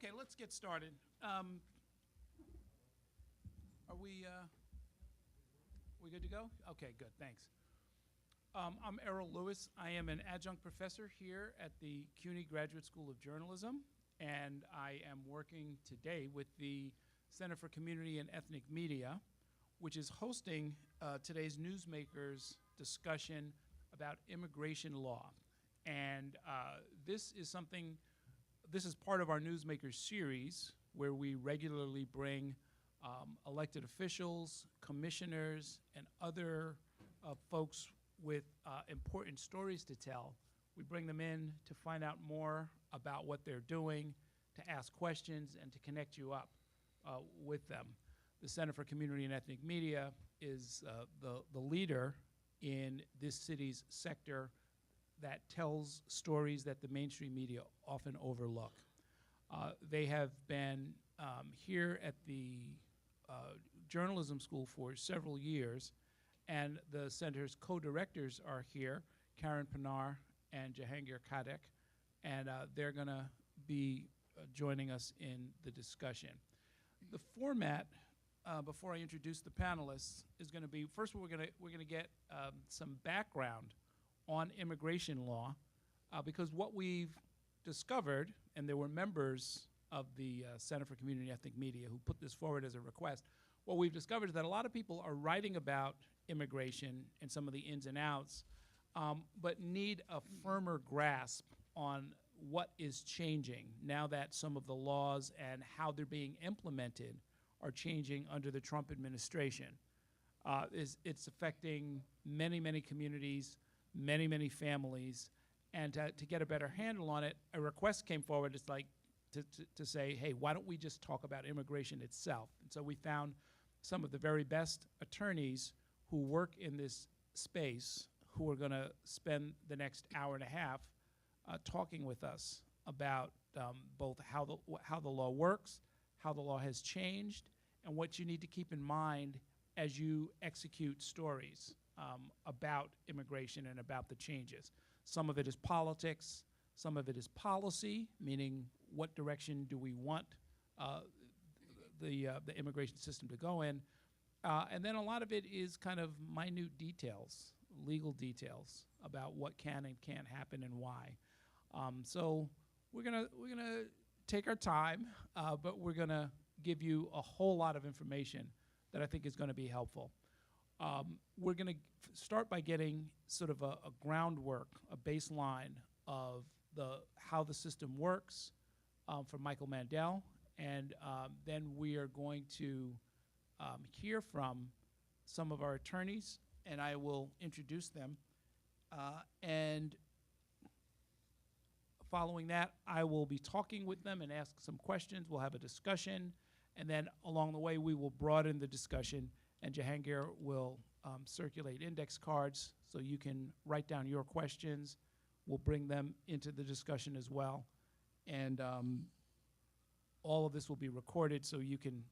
Okay, let's get started. Are we good to go? Okay, good, thanks. I'm Errol Lewis. I am an adjunct professor here at the CUNY Graduate School of Journalism, and I am working today with the Center for Community and Ethnic Media, which is hosting today's Newsmakers discussion about immigration law. And this is part of our Newsmakers series, where we regularly bring elected officials, commissioners, and other folks with important stories to tell. We bring them in to find out more about what they're doing, to ask questions, and to connect you up with them. The Center for Community and Ethnic Media is the leader in this city's sector that tells stories that the mainstream media often overlook. They have been here at the journalism school for several years, and the center's co-directors are here, Karen Pinar and Jahangir Kadek, and they're gonna be joining us in the discussion. The format, before I introduce the panelists, is gonna be, first we're gonna get some background on immigration law, because what we've discovered, and there were members of the Center for Community and Ethnic Media who put this forward as a request, what we've discovered is that a lot of people are writing about immigration and some of the ins and outs, but need a firmer grasp on what is changing now that some of the laws and how they're being implemented are changing under the Trump administration. It's affecting many, many communities, many, many families, and to get a better handle on it, a request came forward. It's like to say, hey, why don't we just talk about immigration itself? And so we found some of the very best attorneys who work in this space who are gonna spend the next hour and a half talking with us about both how the law works, how the law has changed, and what you need to keep in mind as you execute stories about immigration and about the changes. Some of it is politics, some of it is policy, meaning what direction do we want the immigration system to go in, and then a lot of it is kind of minute details, legal details about what can and can't happen and why. So we're gonna take our time, but we're gonna give you a whole lot of information that I think is gonna be helpful. We're gonna start by getting sort of a groundwork, a baseline of how the system works from Michael Mandel, and then we are going to hear from some of our attorneys, and I will introduce them. And following that, I will be talking with them and ask some questions. We'll have a discussion, and then along the way, we will broaden the discussion, and Jahangir will circulate index cards so you can write down your questions. We'll bring them into the discussion as well. And all of this will be recorded so you can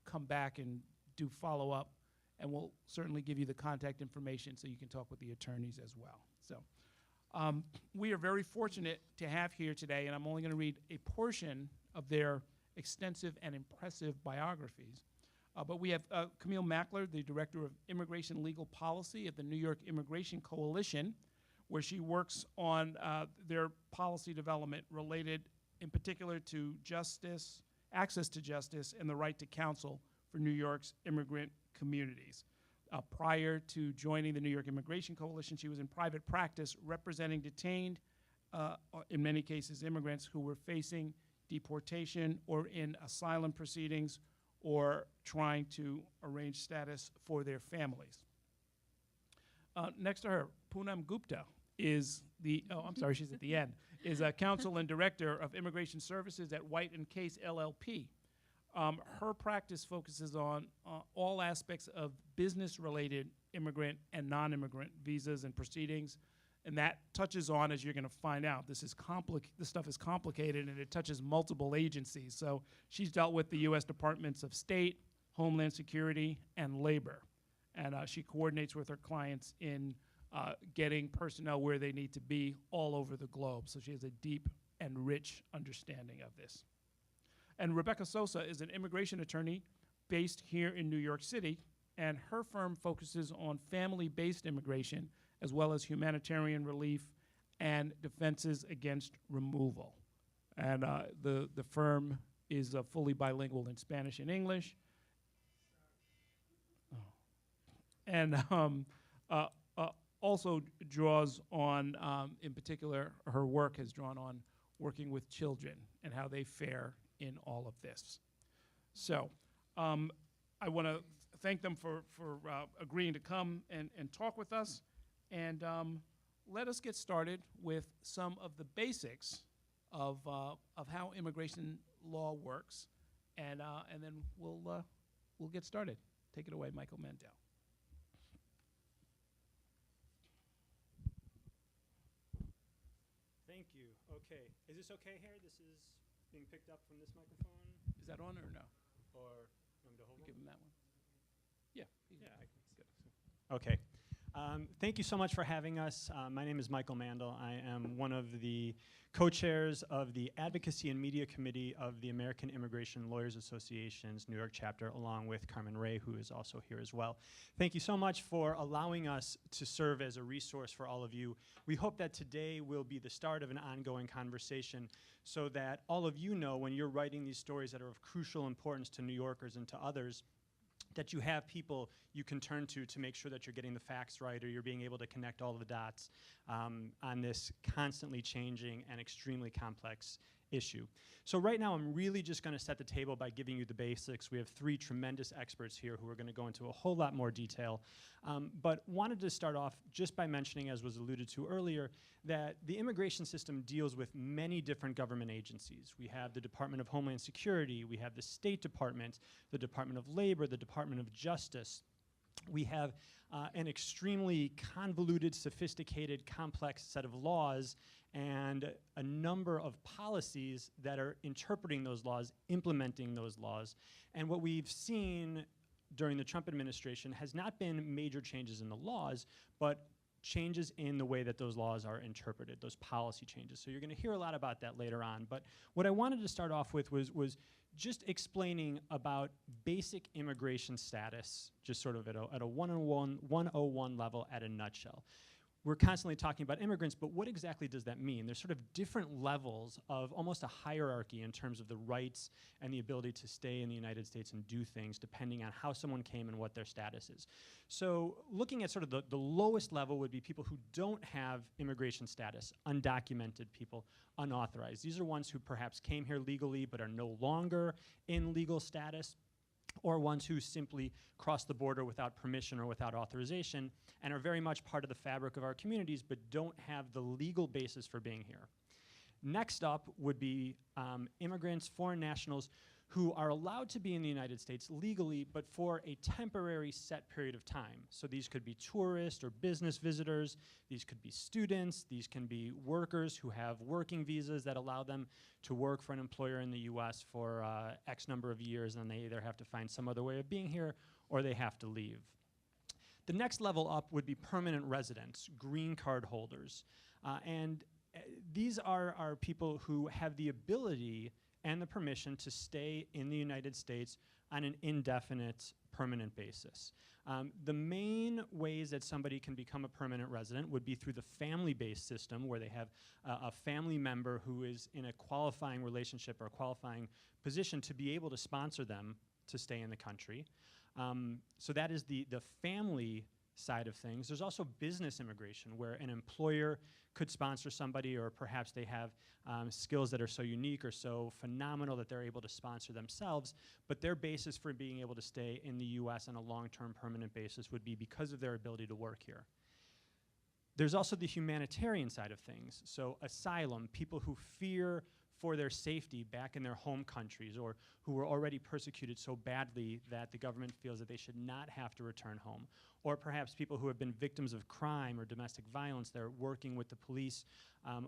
come back and do follow-up, and we'll certainly give you the contact information so you can talk with the attorneys as well. So we are very fortunate to have here today, and I'm only gonna read a portion of their extensive and impressive biographies. But we have Camille Mcclure, the Director of Immigration Legal Policy at the New York Immigration Coalition, where she works on their policy development related in particular to justice, access to justice, and the right to counsel for New York's immigrant communities. Prior to joining the New York Immigration Coalition, she was in private practice representing detained, in many cases, immigrants who were facing deportation or in asylum proceedings or trying to arrange status for their families. Next to her, Poonam Gupta is she's at the end, is a counsel and director of immigration services at White & Case LLP. Her practice focuses on all aspects of business-related immigrant and non-immigrant visas and proceedings, and that touches on, as you're gonna find out, this stuff is complicated and it touches multiple agencies. So she's dealt with the US Departments of State, Homeland Security, and Labor. And she coordinates with her clients in getting personnel where they need to be all over the globe. So she has a deep and rich understanding of this. And Rebecca Sosa is an immigration attorney based here in New York City, and her firm focuses on family-based immigration as well as humanitarian relief and defenses against removal. And the firm is fully bilingual in Spanish and English. And also draws on, in particular, her work has drawn on working with children and how they fare in all of this. So I want to thank them for agreeing to come and talk with us. And let us get started with some of the basics of how immigration law works. And then we'll get started. Take it away, Michael Mandel. Thank you. Okay. Is this okay here? This is being picked up from this microphone? Is that on or no? Or want me to hold Give it? him that one. Yeah. Yeah, I can. Good. Okay. Thank you so much for having us. My name is Michael Mandel. I am one of the co-chairs of the Advocacy and Media Committee of the American Immigration Lawyers Association's New York chapter, along with Carmen Ray, who is also here as well. Thank you so much for allowing us to serve as a resource for all of you. We hope that today will be the start of an ongoing conversation so that all of you know when you're writing these stories that are of crucial importance to New Yorkers and to others, that you have people you can turn to make sure that you're getting the facts right, or you're being able to connect all of the dots on this constantly changing and extremely complex issue. So right now I'm really just going to set the table by giving you the basics. We have three tremendous experts here who are going to go into a whole lot more detail, but wanted to start off just by mentioning, as was alluded to earlier, that the immigration system deals with many different government agencies. We have the Department of Homeland Security, we have the State Department, the Department of Labor, the Department of Justice. We have an extremely convoluted, sophisticated, complex set of laws and a number of policies that are interpreting those laws, implementing those laws. And what we've seen during the Trump administration has not been major changes in the laws, but changes in the way that those laws are interpreted, those policy changes. So you're going to hear a lot about that later on. But what I wanted to start off with was just explaining about basic immigration status, just sort of at a 101 level at a nutshell. We're constantly talking about immigrants, but what exactly does that mean? There's sort of different levels of almost a hierarchy in terms of the rights and the ability to stay in the United States and do things depending on how someone came and what their status is. So looking at sort of the lowest level would be people who don't have immigration status, undocumented people, unauthorized. These are ones who perhaps came here legally but are no longer in legal status, or ones who simply cross the border without permission or without authorization and are very much part of the fabric of our communities but don't have the legal basis for being here. Next up would be immigrants, foreign nationals, who are allowed to be in the United States legally but for a temporary set period of time. So these could be tourists or business visitors, these could be students, these can be workers who have working visas that allow them to work for an employer in the US for X number of years, and they either have to find some other way of being here or they have to leave. The next level up would be permanent residents, green card holders. These are people who have the ability and the permission to stay in the United States on an indefinite, permanent basis. The main ways that somebody can become a permanent resident would be through the family-based system, where they have a family member who is in a qualifying relationship or a qualifying position to be able to sponsor them to stay in the country. So that is the family side of things. There's also business immigration, where an employer could sponsor somebody, or perhaps they have skills that are so unique or so phenomenal that they're able to sponsor themselves, but their basis for being able to stay in the US on a long-term permanent basis would be because of their ability to work here. There's also the humanitarian side of things. So asylum, people who fear for their safety back in their home countries, or who were already persecuted so badly that the government feels that they should not have to return home. Or perhaps people who have been victims of crime or domestic violence, they're working with the police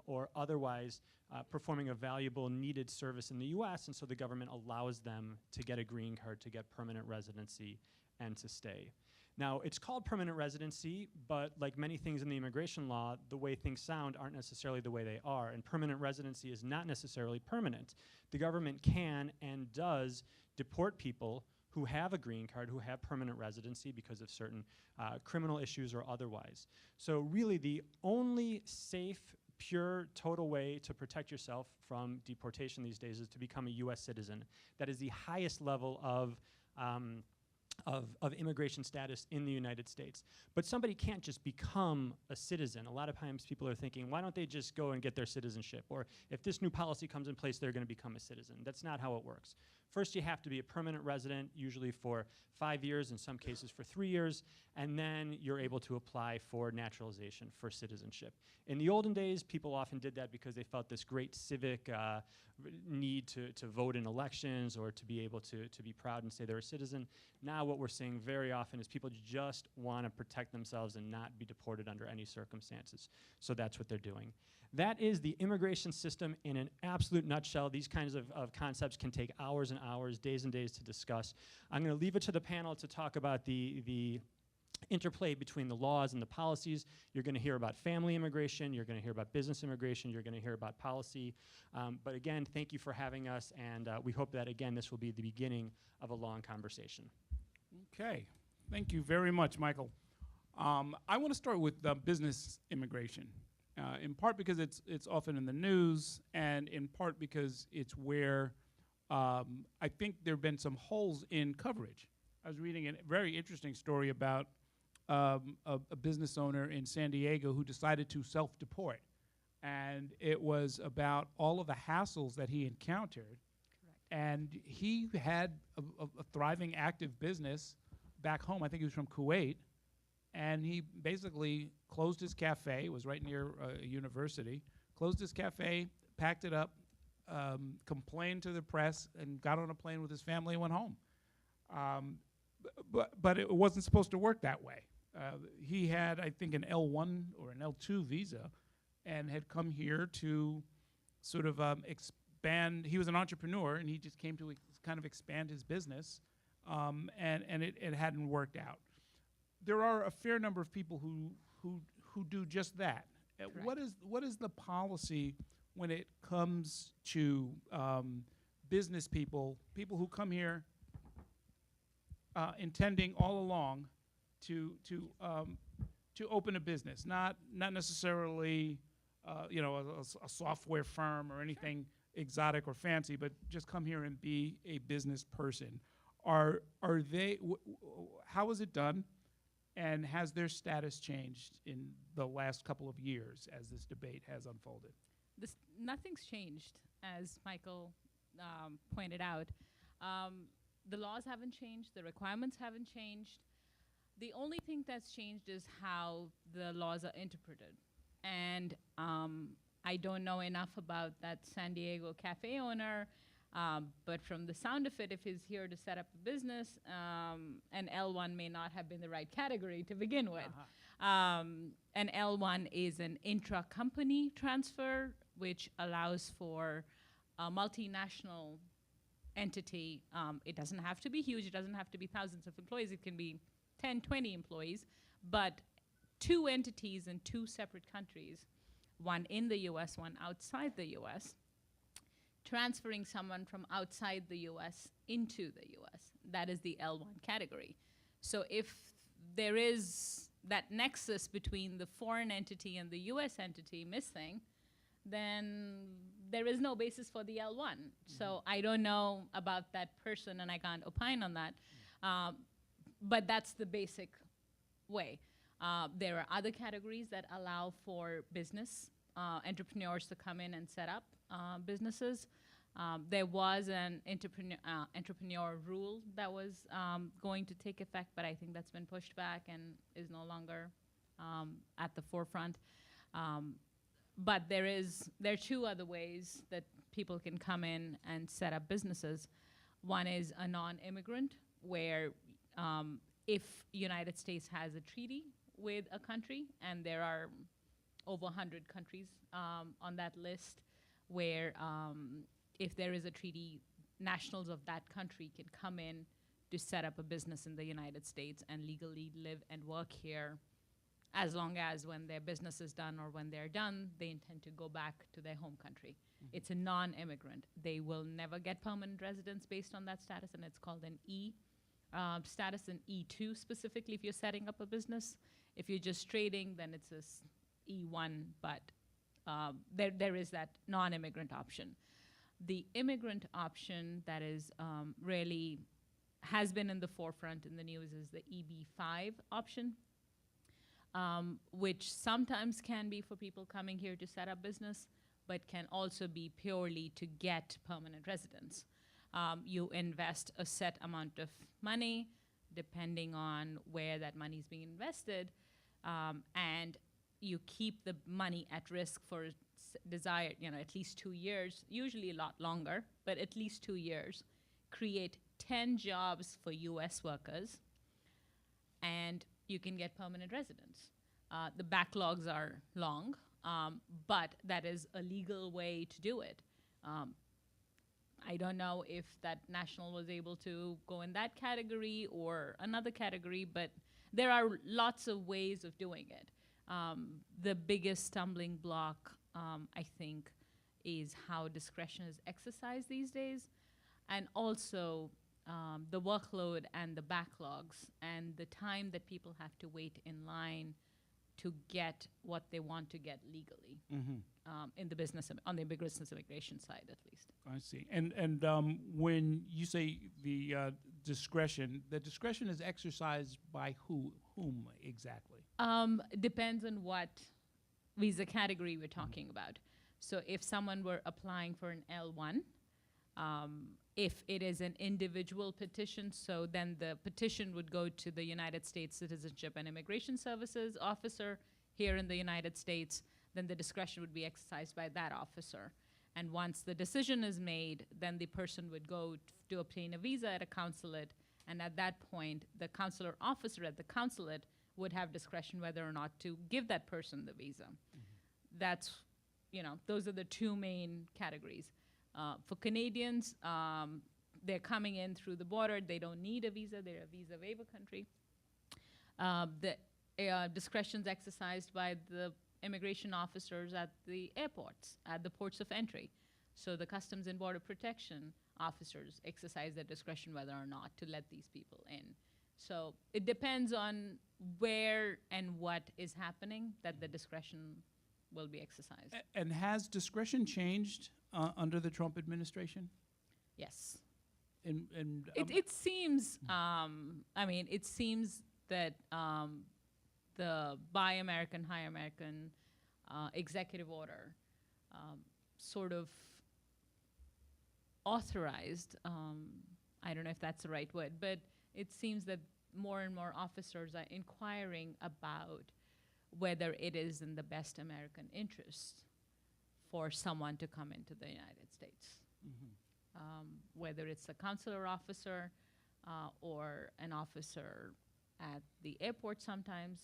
or otherwise performing a valuable, needed service in the US, and so the government allows them to get a green card, to get permanent residency, and to stay. Now, it's called permanent residency, but like many things in the immigration law, the way things sound aren't necessarily the way they are, and permanent residency is not necessarily permanent. The government can and does deport people who have a green card, who have permanent residency because of certain criminal issues or otherwise. So really the only safe, pure, total way to protect yourself from deportation these days is to become a US citizen. That is the highest level of immigration status in the United States. But somebody can't just become a citizen. A lot of times people are thinking, why don't they just go and get their citizenship? Or if this new policy comes in place, they're going to become a citizen. That's not how it works. First, you have to be a permanent resident, usually for 5 years, in some cases for 3 years, and then you're able to apply for naturalization, for citizenship. In the olden days, people often did that because they felt this great civic need to vote in elections or to be able to be proud and say they're a citizen. Now what we're seeing very often is people just want to protect themselves and not be deported under any circumstances. So that's what they're doing. That is the immigration system in an absolute nutshell. These kinds of concepts can take hours and hours, days and days to discuss. I'm going to leave it to the panel to talk about the interplay between the laws and the policies. You're going to hear about family immigration, you're going to hear about business immigration, you're going to hear about policy. But again, thank you for having us, and we hope that, again, this will be the beginning of a long conversation. Okay, thank you very much, Michael. I want to start with business immigration, in part because it's often in the news, and in part because it's where I think there have been some holes in coverage. I was reading a very interesting story about a business owner in San Diego who decided to self-deport. And it was about all of the hassles that he encountered. Correct. And he had a thriving, active business back home. I think he was from Kuwait. And he basically closed his cafe. It was right near a university. Closed his cafe, packed it up, complained to the press, and got on a plane with his family and went home. But it wasn't supposed to work that way. He had, I think, an L1 or an L2 visa and had come here to sort of expand. He was an entrepreneur, and he just came to kind of expand his business, and it hadn't worked out. There are a fair number of people who do just that. What is the policy when it comes to business people who come here intending all along to open a business, not necessarily a software firm or anything exotic or fancy, but just come here and be a business person? Are they? How is it done? And has their status changed in the last couple of years as this debate has unfolded? Nothing's changed, as Michael pointed out. The laws haven't changed. The requirements haven't changed. The only thing that's changed is how the laws are interpreted. And I don't know enough about that San Diego cafe owner, but from the sound of it, if he's here to set up a business, an L1 may not have been the right category to begin with. An L1 is an intra-company transfer, which allows for a multinational entity. It doesn't have to be huge. It doesn't have to be thousands of employees. It can be 10, 20 employees. But 2 entities in 2 separate countries, one in the US, one outside the US, transferring someone from outside the US into the US. That is the L1 category. So if there is that nexus between the foreign entity and the US entity missing, then there is no basis for the L1. Mm-hmm. So I don't know about that person, and I can't opine on that. But that's the basic way. There are other categories that allow for business entrepreneurs to come in and set up businesses. There was an entrepreneur rule that was going to take effect, but I think that's been pushed back and is no longer at the forefront. But there are 2 other ways that people can come in and set up businesses. One is a non-immigrant, where if United States has a treaty with a country, and there are over 100 countries on that list, where if there is a treaty, nationals of that country can come in to set up a business in the United States and legally live and work here, as long as when their business is done or when they're done, they intend to go back to their home country. It's a non-immigrant. They will never get permanent residence based on that status, and it's called an E status, an E2 specifically if you're setting up a business. If you're just trading, then it's a E1, but there is that non-immigrant option. The immigrant option that is really has been in the forefront in the news is the EB5 option, which sometimes can be for people coming here to set up business, but can also be purely to get permanent residence. You invest a set amount of money, depending on where that money is being invested, and you keep the money at risk for desired, at least 2 years, usually a lot longer, but at least 2 years. Create 10 jobs for US workers, and you can get permanent residence. The backlogs are long, but that is a legal way to do it. I don't know if that national was able to go in that category or another category, but there are lots of ways of doing it. The biggest stumbling block, I think, is how discretion is exercised these days, and also the workload and the backlogs and the time that people have to wait in line to get what they want to get legally in the business, on the business immigration side, at least. I see. And when you say the discretion is exercised by whom exactly? Depends on what visa category we're talking about. So if someone were applying for an L1, if it is an individual petition, so then the petition would go to the United States Citizenship and Immigration Services officer here in the United States, then the discretion would be exercised by that officer. And once the decision is made, then the person would go to obtain a visa at a consulate, and at that point, the consular officer at the consulate would have discretion whether or not to give that person the visa. That's, those are the two main categories. For Canadians, they're coming in through the border. They don't need a visa. They're a visa waiver country. The discretion's exercised by the immigration officers at the airports, at the ports of entry. So the Customs and Border Protection officers exercise their discretion whether or not to let these people in. So it depends on where and what is happening that the discretion will be exercised. And has discretion changed under the Trump administration? Yes. It seems, it seems that the Buy American, Hire American executive order sort of authorized, I don't know if that's the right word, but it seems that more and more officers are inquiring about whether it is in the best American interest for someone to come into the United States. Whether it's a consular officer or an officer at the airport sometimes.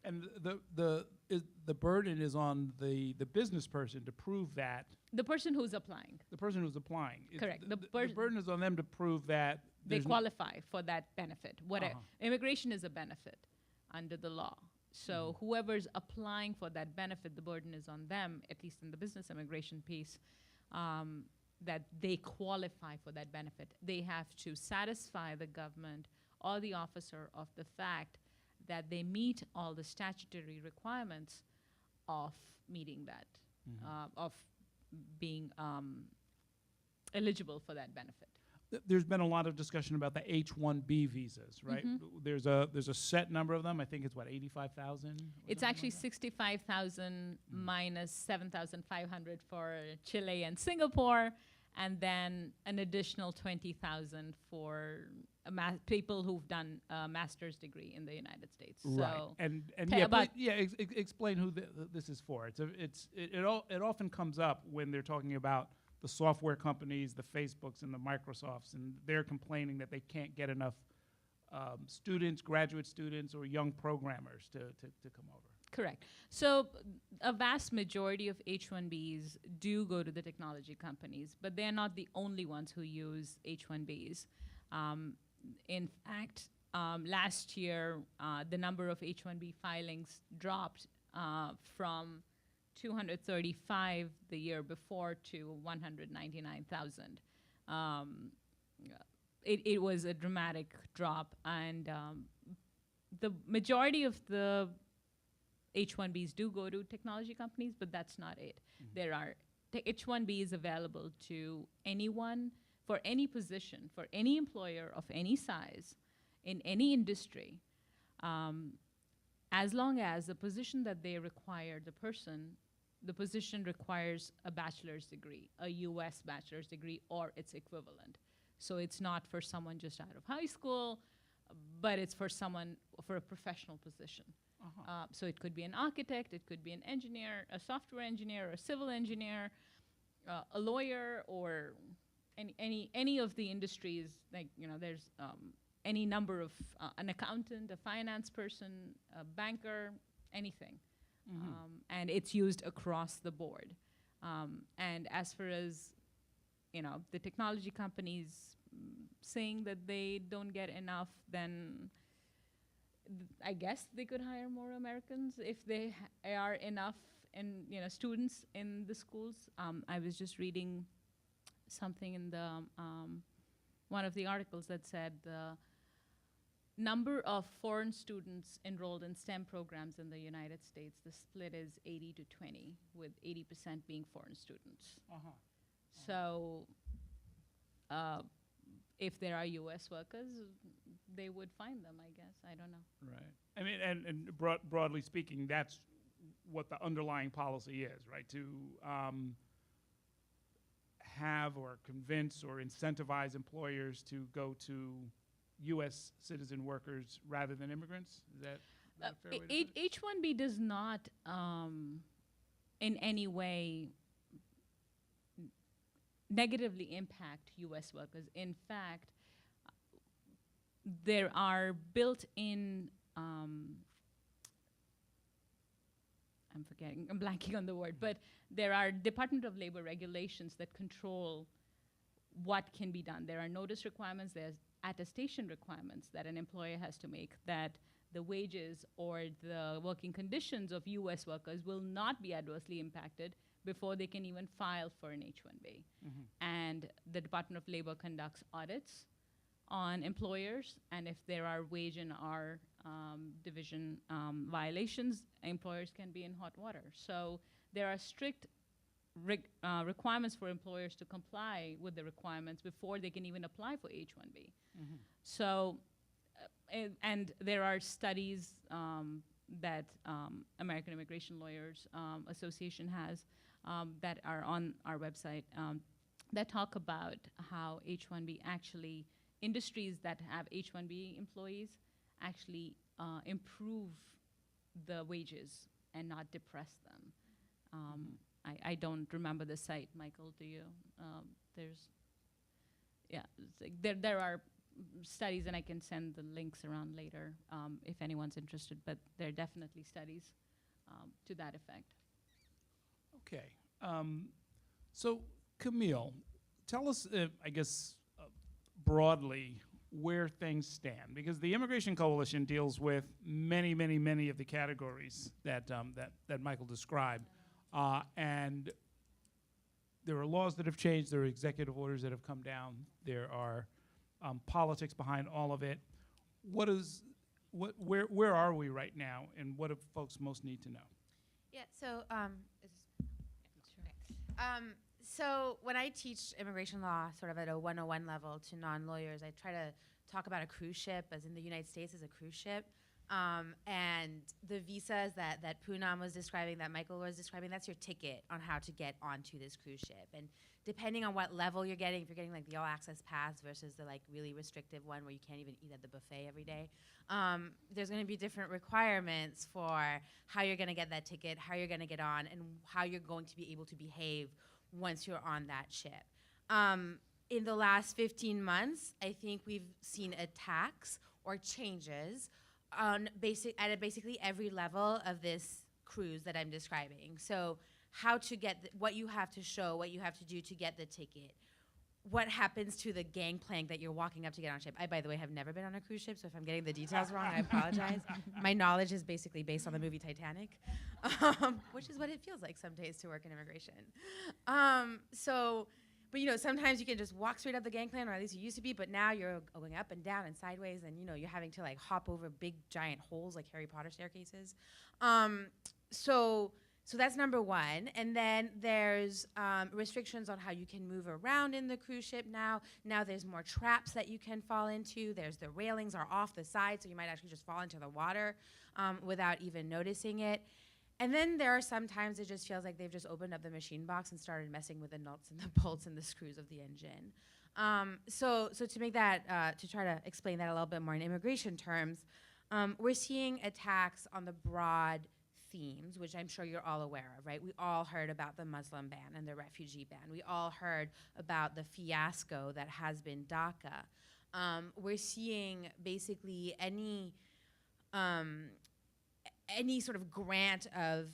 And the burden is on the business person to prove that. The person who's applying. The person who's applying. Correct. The burden is on them to prove that they qualify for that benefit. Immigration is a benefit under the law. So whoever's applying for that benefit, the burden is on them, at least in the business immigration piece, that they qualify for that benefit. They have to satisfy the government or the officer of the fact that they meet all the statutory requirements of meeting that, of being eligible for that benefit. There's been a lot of discussion about the H-1B visas, right? There's a set number of them. I think it's 85,000. It's actually 65,000 minus 7,500 for Chile and Singapore, and then an additional 20,000 for people who've done a master's degree in the United States. Right. So And explain who this is for. It often comes up when they're talking about the software companies, the Facebooks and the Microsofts, and they're complaining that they can't get enough students, graduate students, or young programmers to come over. Correct. So a vast majority of H-1Bs do go to the technology companies, but they're not the only ones who use H-1Bs. In fact, last year, the number of H-1B filings dropped from 235 the year before to 199,000. It was a dramatic drop, and the majority of the H-1Bs do go to technology companies, but that's not it. Mm-hmm. There are H-1Bs available to anyone for any position, for any employer of any size, in any industry, as long as the position that they require, the position requires a bachelor's degree, a US bachelor's degree, or its equivalent. So it's not for someone just out of high school, but it's for someone for a professional position. Uh-huh. So it could be an architect, it could be an engineer, a software engineer, a civil engineer, a lawyer, or any of the industries. Like, you know, there's any number of an accountant, a finance person, a banker, anything. Mm-hmm. And it's used across the board. And as far as, you know, the technology companies saying that they don't get enough, then I guess they could hire more Americans if they are enough in, you know, students in the schools. I was just reading something in the one of the articles that said the number of foreign students enrolled in STEM programs in the United States, the split is 80 to 20, with 80% being foreign students. Uh-huh. So if there are U.S. workers, they would find them, I guess. I don't know. Right. I mean, and broadly speaking, that's what the underlying policy is, right? To have or convince or incentivize employers to go to U.S. citizen workers rather than immigrants? Is that a fair way to put it? H-1B does not in any way negatively impact U.S. workers. In fact, there are built-in, I'm blanking on the word, but there are Department of Labor regulations that control what can be done. There are notice requirements, there's attestation requirements that an employer has to make, that the wages or the working conditions of U.S. workers will not be adversely impacted before they can even file for an H-1B. Mm-hmm. And the Department of Labor conducts audits on employers, and if there are wage and hour division violations, employers can be in hot water. So there are strict requirements for employers to comply with the requirements before they can even apply for H-1B. Mm-hmm. So, and there are studies that American Immigration Lawyers Association has that are on our website that talk about how H-1B actually, industries that have H-1B employees actually improve the wages and not depress them. I don't remember the site. Michael, do you? There are studies, and I can send the links around later if anyone's interested, but there are definitely studies to that effect. Okay. So, Camille, tell us, I guess, broadly where things stand, because the Immigration Coalition deals with many, many, many of the categories that Michael described, and there are laws that have changed, there are executive orders that have come down, there are politics behind all of it. Where are we right now, and what do folks most need to know? Yeah, so so when I teach immigration law sort of at a 101 level to non-lawyers, I try to talk about a cruise ship, as in the United States is a cruise ship. And the visas that Poonam was describing, that Michael was describing, that's your ticket on how to get onto this cruise ship. And depending on what level you're getting, if you're getting like the all-access pass versus the like really restrictive one where you can't even eat at the buffet every day, there's going to be different requirements for how you're going to get that ticket, how you're going to get on, and how you're going to be able to behave once you're on that ship. In the last 15 months, I think we've seen attacks or changes at basically every level of this cruise that I'm describing. So how to get what you have to show, what you have to do to get the ticket, what happens to the gangplank that you're walking up to get on a ship. I, by the way, have never been on a cruise ship, so if I'm getting the details wrong, I apologize. My knowledge is basically based on the movie Titanic, which is what it feels like some days to work in immigration. But you know, sometimes you can just walk straight up the gangplank, or at least you used to be, but now you're going up and down and sideways, and you know, you're having to like hop over big giant holes like Harry Potter staircases. So that's number one. And then there's restrictions on how you can move around in the cruise ship now. Now there's more traps that you can fall into. There's the railings are off the side, so you might actually just fall into the water without even noticing it. And then there are some times it just feels like they've just opened up the machine box and started messing with the nuts and the bolts and the screws of the engine. So to make that, to try to explain that a little bit more in immigration terms, we're seeing attacks on the broad themes, which I'm sure you're all aware of, right? We all heard about the Muslim ban and the refugee ban. We all heard about the fiasco that has been Daca. We're seeing basically any sort of grant of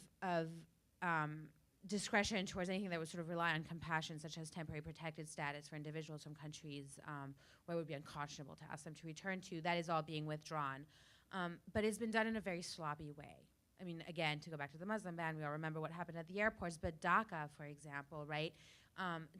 discretion towards anything that would sort of rely on compassion, such as temporary protected status for individuals from countries where it would be unconscionable to ask them to return to, that is all being withdrawn. But it's been done in a very sloppy way. I mean, again, to go back to the Muslim ban, we all remember what happened at the airports, but Daca, for example, right?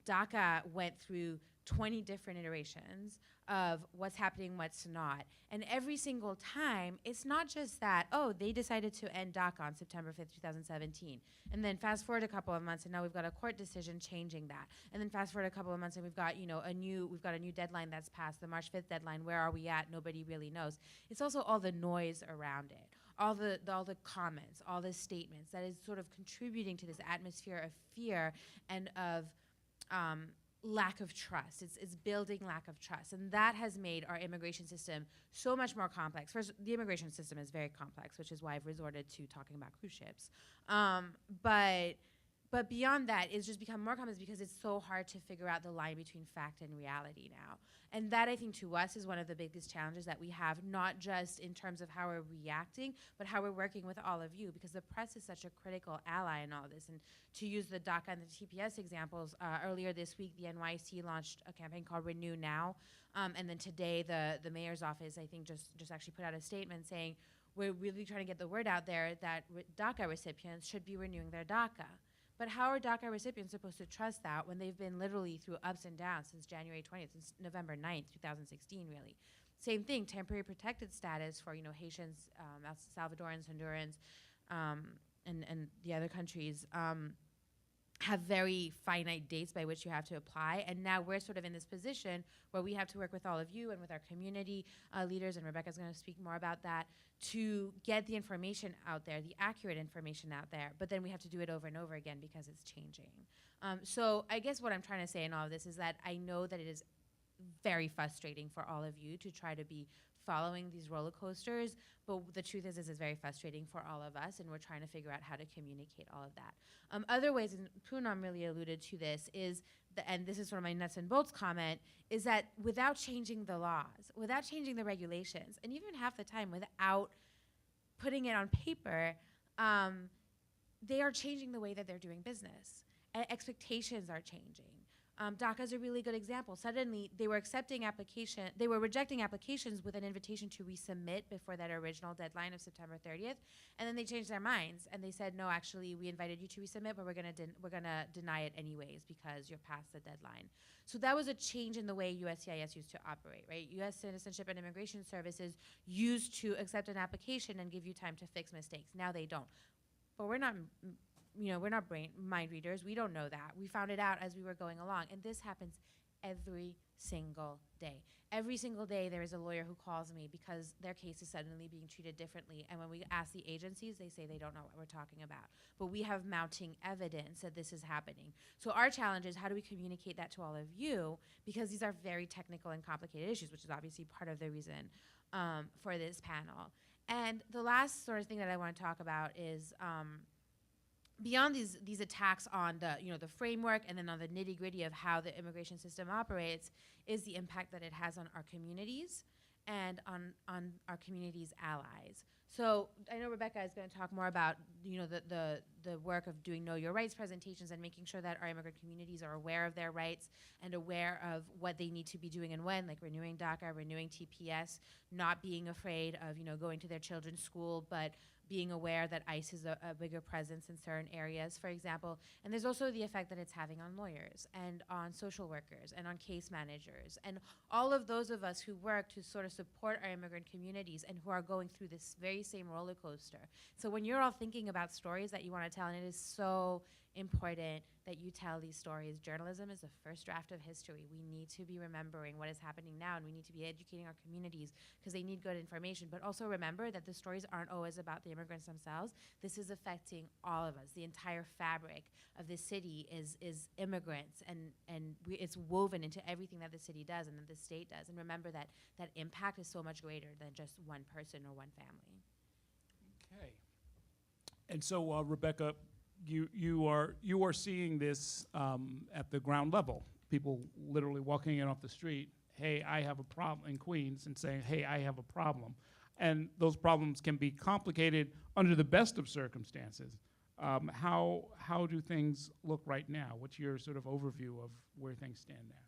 Daca went through 20 different iterations of what's happening, what's not. And every single time, it's not just that, oh, they decided to end Daca on September 5th, 2017. And then fast forward a couple of months, and now we've got a court decision changing that. And then fast forward a couple of months, and we've got, you know, a new deadline that's passed, the March 5th deadline. Where are we at? Nobody really knows. It's also all the noise around it. All the comments, all the statements that is sort of contributing to this atmosphere of fear and of lack of trust. It's building lack of trust. And that has made our immigration system so much more complex. First, the immigration system is very complex, which is why I've resorted to talking about cruise ships. But beyond that, it's just become more complex because it's so hard to figure out the line between fact and reality now. And that, I think, to us is one of the biggest challenges that we have, not just in terms of how we're reacting, but how we're working with all of you, because the press is such a critical ally in all of this. And to use the DACA and the TPS examples, earlier this week, the NYC launched a campaign called Renew Now. And then today, the mayor's office, I think, just actually put out a statement saying, we're really trying to get the word out there that DACA recipients should be renewing their DACA. But how are DACA recipients supposed to trust that when they've been literally through ups and downs since January 20th, since November 9th, 2016, really? Same thing, temporary protected status for, you know, Haitians, Salvadorans, Hondurans, and the other countries have very finite dates by which you have to apply. And now we're sort of in this position where we have to work with all of you and with our community leaders, and Rebecca's going to speak more about that, to get the information out there, the accurate information out there. But then we have to do it over and over again because it's changing. So I guess what I'm trying to say in all of this is that I know that it is very frustrating for all of you to try to be following these roller coasters, but the truth is it's very frustrating for all of us, and we're trying to figure out how to communicate all of that. Other ways, and Poonam really alluded to this, is, and this is sort of my nuts and bolts comment, is that without changing the laws, without changing the regulations, and even half the time without putting it on paper, they are changing the way that they're doing business. Expectations are changing. DACA is a really good example. Suddenly, they were rejecting applications with an invitation to resubmit before that original deadline of September 30th, and then they changed their minds and they said, no, actually, we invited you to resubmit, but we're gonna deny it anyways because you're past the deadline. So that was a change in the way USCIS used to operate, right? U.S. Citizenship and Immigration Services used to accept an application and give you time to fix mistakes. Now they don't. But we're not mind readers. We don't know that. We found it out as we were going along. And this happens every single day. Every single day there is a lawyer who calls me because their case is suddenly being treated differently. And when we ask the agencies, they say they don't know what we're talking about. But we have mounting evidence that this is happening. So our challenge is, how do we communicate that to all of you? Because these are very technical and complicated issues, which is obviously part of the reason for this panel. And the last sort of thing that I want to talk about is beyond these attacks on the framework and then on the nitty-gritty of how the immigration system operates, is the impact that it has on our communities and on our community's allies. So I know Rebecca is going to talk more about the work of doing Know Your Rights presentations and making sure that our immigrant communities are aware of their rights and aware of what they need to be doing and when, like renewing Daca, renewing TPS, not being afraid of going to their children's school, but being aware that ICE is a bigger presence in certain areas, for example. And there's also the effect that it's having on lawyers and on social workers and on case managers and all of those of us who work to sort of support our immigrant communities and who are going through this very same roller coaster. So when you're all thinking about stories that you want to tell, and it is so important that you tell these stories. Journalism is the first draft of history. We need to be remembering what is happening now, and we need to be educating our communities because they need good information. But also remember that the stories aren't always about the immigrants themselves. This is affecting all of us. The entire fabric of this city is immigrants, and it's woven into everything that the city does and that the state does. And remember that that impact is so much greater than just one person or one family. Okay. And so, Rebecca, you are seeing this at the ground level. People literally walking in off the street, hey, I have a problem in Queens, and saying, hey, I have a problem. And those problems can be complicated under the best of circumstances. How do things look right now? What's your sort of overview of where things stand there?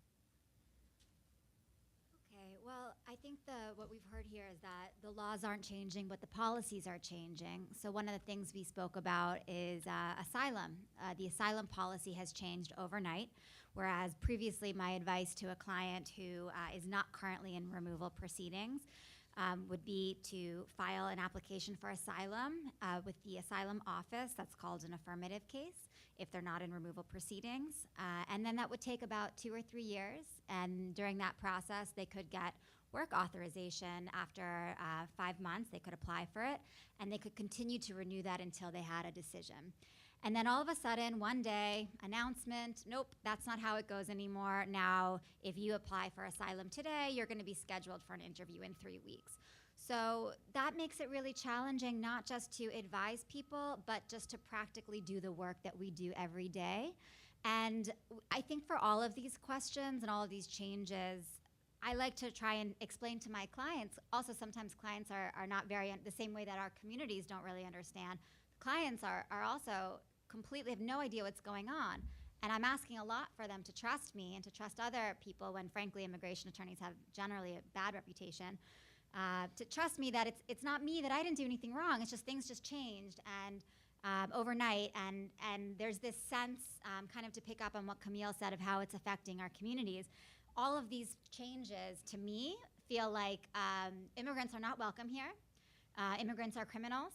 Okay, well, I think what we've heard here is that the laws aren't changing, but the policies are changing. So one of the things we spoke about is asylum. The asylum policy has changed overnight, whereas previously my advice to a client who is not currently in removal proceedings would be to file an application for asylum with the asylum office. That's called an affirmative case if they're not in removal proceedings. And then that would take about 2 or 3 years. And during that process, they could get work authorization after 5 months. They could apply for it, and they could continue to renew that until they had a decision. And then all of a sudden, one day, announcement, nope, that's not how it goes anymore. Now, if you apply for asylum today, you're going to be scheduled for an interview in 3 weeks. So that makes it really challenging, not just to advise people, but just to practically do the work that we do every day. And I think for all of these questions and all of these changes, I like to try and explain to my clients. Also, sometimes clients are not the same way that our communities don't really understand. Clients are also completely have no idea what's going on. And I'm asking a lot for them to trust me and to trust other people when, frankly, immigration attorneys have generally a bad reputation. To trust me that it's not me, that I didn't do anything wrong. It's just things just changed and overnight. And there's this sense, kind of to pick up on what Camille said of how it's affecting our communities. All of these changes, to me, feel like immigrants are not welcome here. Immigrants are criminals.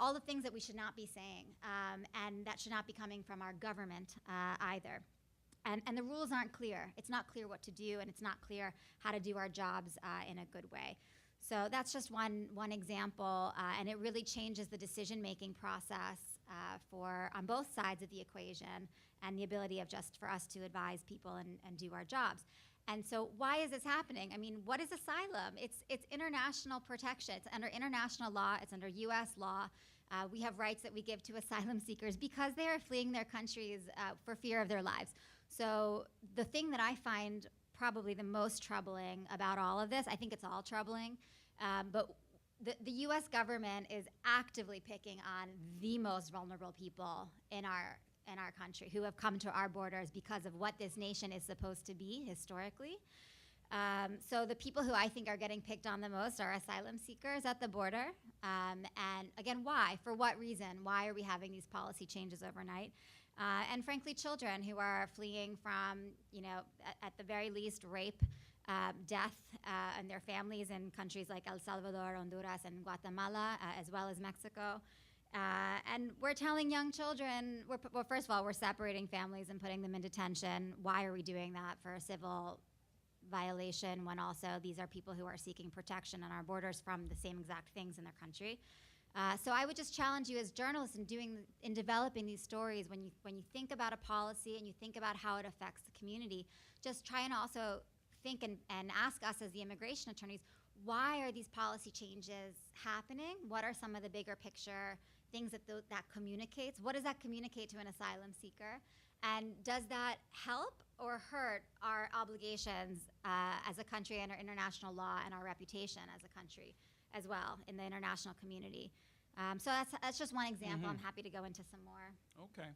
All the things that we should not be saying, and that should not be coming from our government either. And the rules aren't clear. It's not clear what to do, and it's not clear how to do our jobs in a good way. So that's just one example, and it really changes the decision-making process on both sides of the equation, and the ability of just for us to advise people and do our jobs. And so why is this happening? I mean, what is asylum? It's international protection. It's under international law. It's under U.S. law. We have rights that we give to asylum seekers because they are fleeing their countries for fear of their lives. So the thing that I find probably the most troubling about all of this, I think it's all troubling, but the U.S. government is actively picking on the most vulnerable people in our country who have come to our borders because of what this nation is supposed to be historically. So the people who I think are getting picked on the most are asylum seekers at the border. And again, why? For what reason? Why are we having these policy changes overnight? And frankly, children who are fleeing from, at the very least, rape, death, and their families in countries like El Salvador, Honduras, and Guatemala, as well as Mexico. And we're telling young children, well, first of all, we're separating families and putting them in detention. Why are we doing that for a civil violation when also these are people who are seeking protection on our borders from the same exact things in their country? So I would just challenge you as journalists in developing these stories, when you think about a policy and you think about how it affects the community, just try and also think and ask us as the immigration attorneys, why are these policy changes happening? What are some of the bigger picture things that communicates? What does that communicate to an asylum seeker? And does that help or hurt our obligations as a country under international law and our reputation as a country as well in the international community. So that's just one example. I'm happy to go into some more. Okay.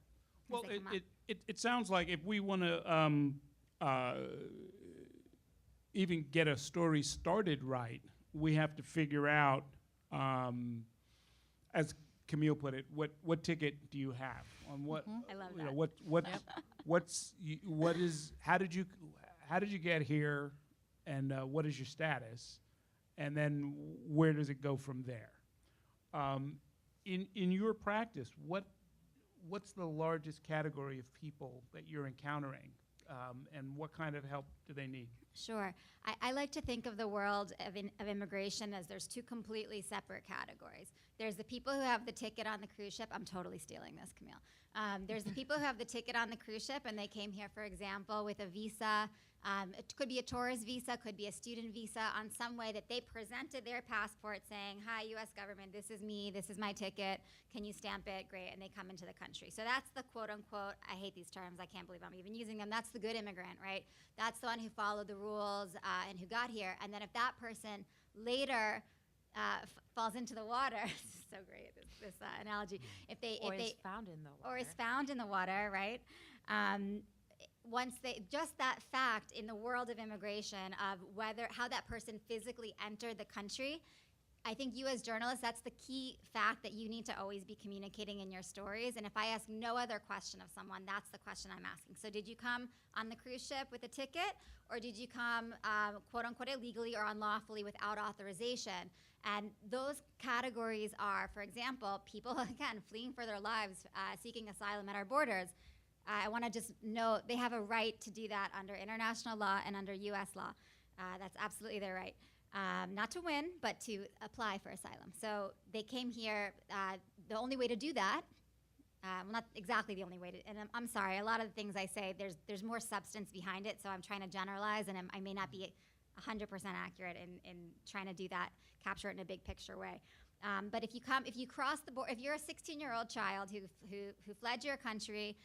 Well, they come up. it sounds like if we want to even get a story started right, we have to figure out, as Camille put it, what ticket do you have? On what? I love you that. know, how did you get here, and what is your status, and then where does it go from there? In your practice, what's the largest category of people that you're encountering, and what kind of help do they need? Sure. I like to think of the world of immigration as there's two completely separate categories. There's the people who have the ticket on the cruise ship. I'm totally stealing this, Camille. There's the people who have the ticket on the cruise ship, and they came here, for example, with a visa. It could be a tourist visa, could be a student visa, on some way that they presented their passport saying, hi, U.S. government, this is me, this is my ticket, can you stamp it? Great, and they come into the country. So that's the quote-unquote, I hate these terms, I can't believe I'm even using them, that's the good immigrant, right? That's the one who followed the rules and who got here. And then if that person later falls into the water, this is so great, this analogy. If they is found in the water. Or is found in the water, right? Once just that fact in the world of immigration of how that person physically entered the country, I think you as journalists, that's the key fact that you need to always be communicating in your stories. And if I ask no other question of someone, that's the question I'm asking. So did you come on the cruise ship with a ticket, or did you come quote unquote illegally or unlawfully without authorization? And those categories are, for example, people, again, fleeing for their lives, seeking asylum at our borders. I want to just note they have a right to do that under international law and under U.S. law. That's absolutely their right. Not to win, but to apply for asylum. So they came here. The only way to do that, well, not exactly the only way to, and I'm sorry, a lot of the things I say, there's more substance behind it, so I'm trying to generalize, and I may not be 100% accurate in trying to do that, capture it in a big picture way. But if you cross the border, if you're a 16-year-old child who fled your country,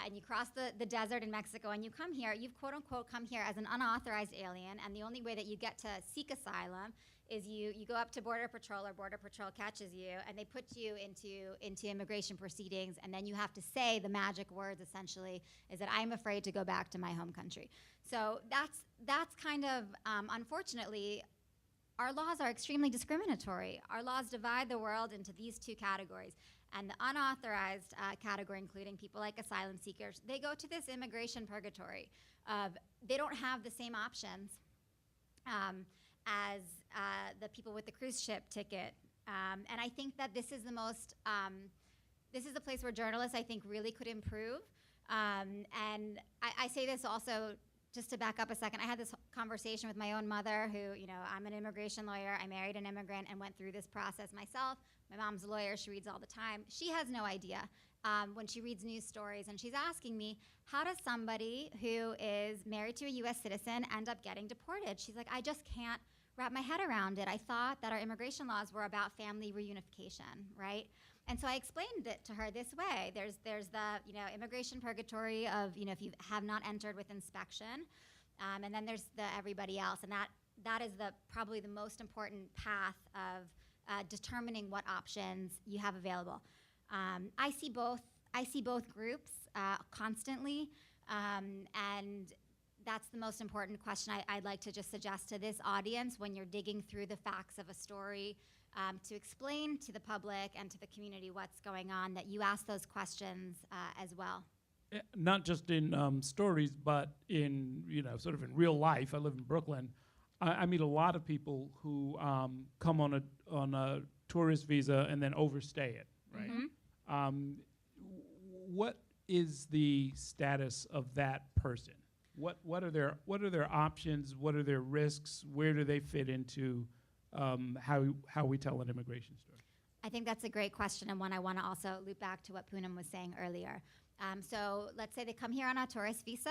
and you cross the desert in Mexico and you come here, you've quote unquote come here as an unauthorized alien, and the only way that you get to seek asylum is you go up to Border Patrol, or Border Patrol catches you, and they put you into immigration proceedings, and then you have to say the magic words, essentially, is that I'm afraid to go back to my home country. So that's kind of, unfortunately, our laws are extremely discriminatory. Our laws divide the world into these two categories. And the unauthorized category, including people like asylum seekers, they go to this immigration purgatory. They don't have the same options as the people with the cruise ship ticket. And I think that this is the place where journalists, I think, really could improve. And I say this also, just to back up a second, I had this conversation with my own mother who, I'm an immigration lawyer. I married an immigrant and went through this process myself. My mom's a lawyer. She reads all the time. She has no idea when she reads news stories, and she's asking me, how does somebody who is married to a U.S. citizen end up getting deported? She's like, I just can't wrap my head around it. I thought that our immigration laws were about family reunification, right? And so I explained it to her this way. There's the immigration purgatory of if you have not entered with inspection, and then there's the everybody else, and that is probably the most important path of determining what options you have available. I see both groups constantly, and that's the most important question I'd like to just suggest to this audience when you're digging through the facts of a story, to explain to the public and to the community what's going on, that you ask those questions as well. Not just in stories, but in sort of in real life. I live in Brooklyn. I meet a lot of people who come on a tourist visa and then overstay it, right? Mm-hmm. What is the status of that person? What are their options? What are their risks? Where do they fit into how we tell an immigration story? I think that's a great question, and one I want to also loop back to what Poonam was saying earlier. So let's say they come here on a tourist visa,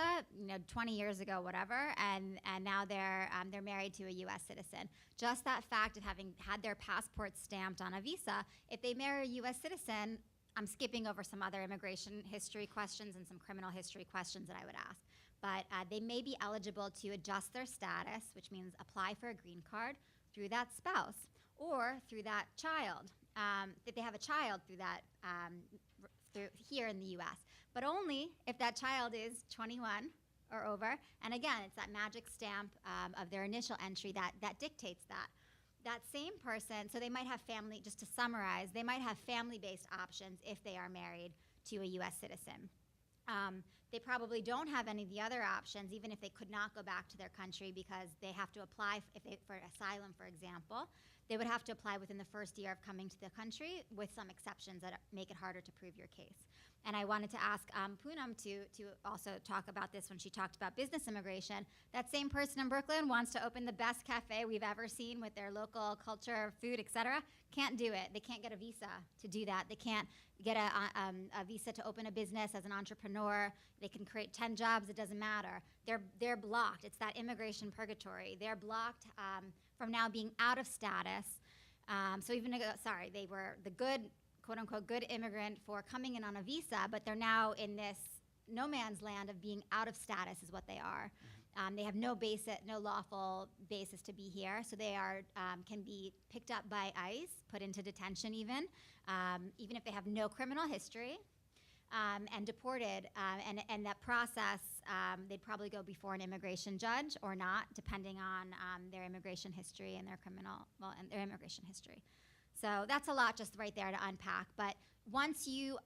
20 years ago, whatever, and now they're married to a U.S. citizen. Just that fact of having had their passport stamped on a visa, if they marry a U.S. citizen, I'm skipping over some other immigration history questions and some criminal history questions that I would ask. but they may be eligible to adjust their status, which means apply for a green card through that spouse or through that child, if they have a child through that, through here in the U.S., but only if that child is 21 or over. And again, it's that magic stamp of their initial entry that dictates that. That same person, so they might have family, just to summarize, they might have family-based options if they are married to a U.S. citizen. They probably don't have any of the other options, even if they could not go back to their country, because they have to apply for asylum, for example. They would have to apply within the first year of coming to the country, with some exceptions that make it harder to prove your case. And I wanted to ask Poonam to also talk about this when she talked about business immigration. That same person in Brooklyn wants to open the best cafe we've ever seen with their local culture, food, et cetera. Can't do it. They can't get a visa to do that. They can't get a visa to open a business as an entrepreneur. They can create 10 jobs. It doesn't matter. They're blocked. It's that immigration purgatory. They're blocked from now being out of status. So even sorry, they were the good, quote-unquote, good immigrant for coming in on a visa, but they're now in this no man's land of being out of status is what they are. They have no lawful basis to be here, so they are can be picked up by ICE, put into detention even if they have no criminal history, and deported. And that process, they'd probably go before an immigration judge or not, depending on their immigration history and their their immigration history. So that's a lot just right there to unpack. But once you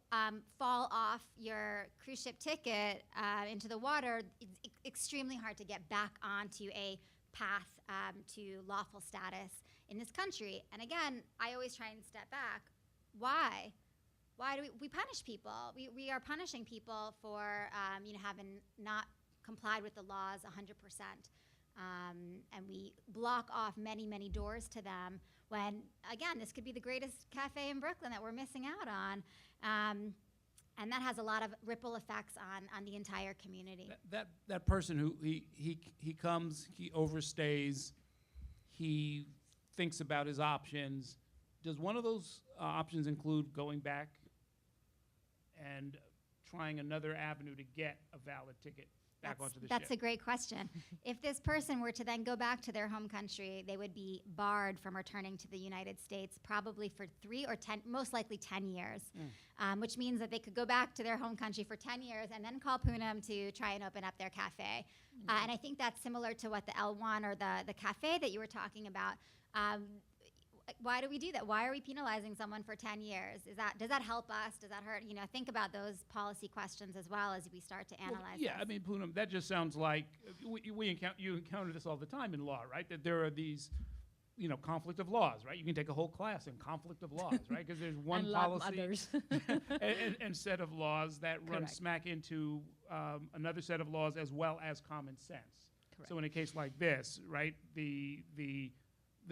fall off your cruise ship ticket into the water, it's extremely hard to get back onto a path to lawful status in this country. And again, I always try and step back. Why? Why do we punish people? We are punishing people for having not complied with the laws 100%. And we block off many, many doors to them when, again, this could be the greatest cafe in Brooklyn that we're missing out on. And that has a lot of ripple effects on the entire community. That person who he comes, he overstays, he thinks about his options. Does one of those options include going back and trying another avenue to get a valid ticket back onto the ship? That's a great question. If this person were to then go back to their home country, they would be barred from returning to the United States probably for 3 or 10, most likely 10 years, which means that they could go back to their home country for 10 years and then call Poonam to try and open up their cafe. And I think that's similar to what the L1 or the cafe that you were talking about. Why do we do that? Why are we penalizing someone for 10 years? Does that help us? Does that hurt? Think about those policy questions as well as we start to analyze yeah, this. I mean, Poonam, that just sounds like you encounter this all the time in law, right? That there are these, conflict of laws, right? You can take a whole class in conflict of laws, right? Because there's one policy and set of laws that run Correct. smack into another set of laws as well as common sense. Correct. So in a case like this, right, the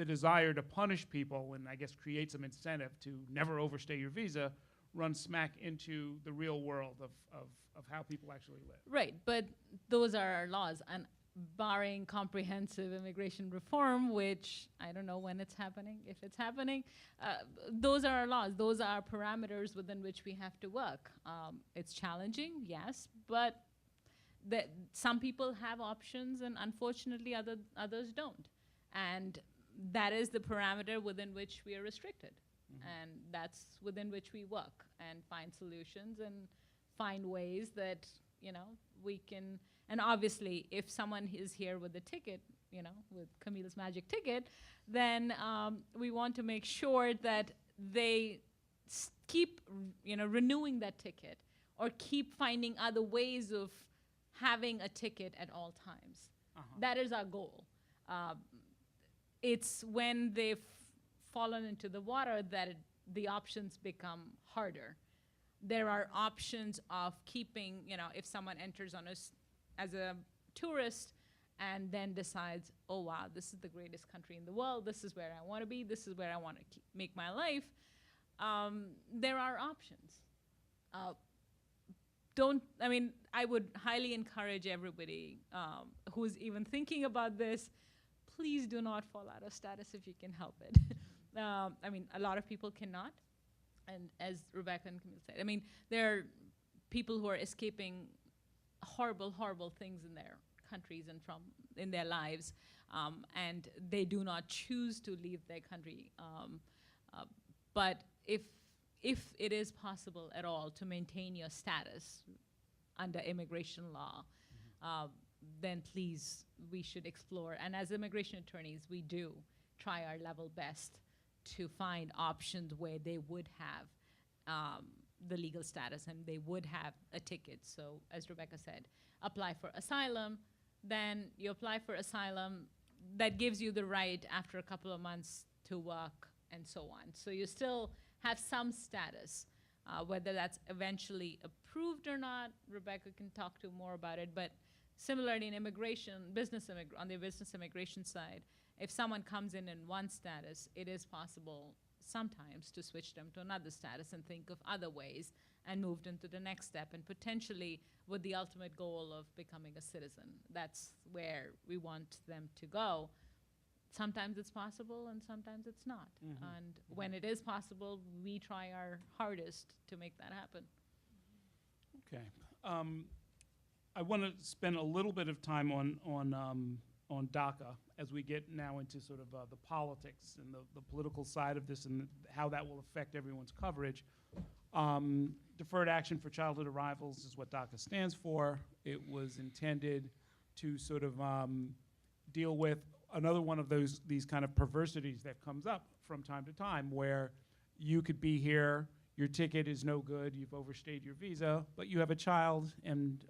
desire to punish people and I guess create some incentive to never overstay your visa runs smack into the real world of how people actually live. Right, but those are our laws, and barring comprehensive immigration reform, which I don't know when it's happening, if it's happening, those are our laws. Those are parameters within which we have to work. It's challenging, yes, but some people have options, and unfortunately others don't. And that is the parameter within which we are restricted. And that's within which we work and find solutions and find ways that, we can. And obviously, if someone is here with a ticket, with Camille's magic ticket, then we want to make sure that they keep, renewing that ticket or keep finding other ways of having a ticket at all times. That is our goal. It's when they've fallen into the water that the options become harder. There are options of keeping, if someone enters on us as a tourist and then decides, oh wow, this is the greatest country in the world, this is where I want to be, this is where I want to make my life, there are options. I would highly encourage everybody who's even thinking about this, please do not fall out of status if you can help it. A lot of people cannot. And as Rebecca and Camille said, there are people who are escaping horrible, horrible things in their countries and in their lives, and they do not choose to leave their country. But if it is possible at all to maintain your status under immigration law, then please, we should explore. And as immigration attorneys, we do try our level best to find options where they would have the legal status and they would have a ticket. So as Rebecca said, apply for asylum, then you apply for asylum. That gives you the right after a couple of months to work and so on. So you still have some status. Whether that's eventually approved or not, Rebecca can talk to more about it. But similarly in immigration, on the business immigration side, if someone comes in one status, it is possible sometimes to switch them to another status and think of other ways and moved into the next step, and potentially with the ultimate goal of becoming a citizen. That's where we want them to go. Sometimes it's possible and sometimes it's not. And when it is possible, we try our hardest to make that happen. Okay. I want to spend a little bit of time on Daca as we get now into sort of the politics and the political side of this and how that will affect everyone's coverage. Deferred Action for Childhood Arrivals is what Daca stands for. It was intended to sort of deal with another one of these kind of perversities that comes up from time to time, where you could be here, your ticket is no good, you've overstayed your visa, but you have a child, and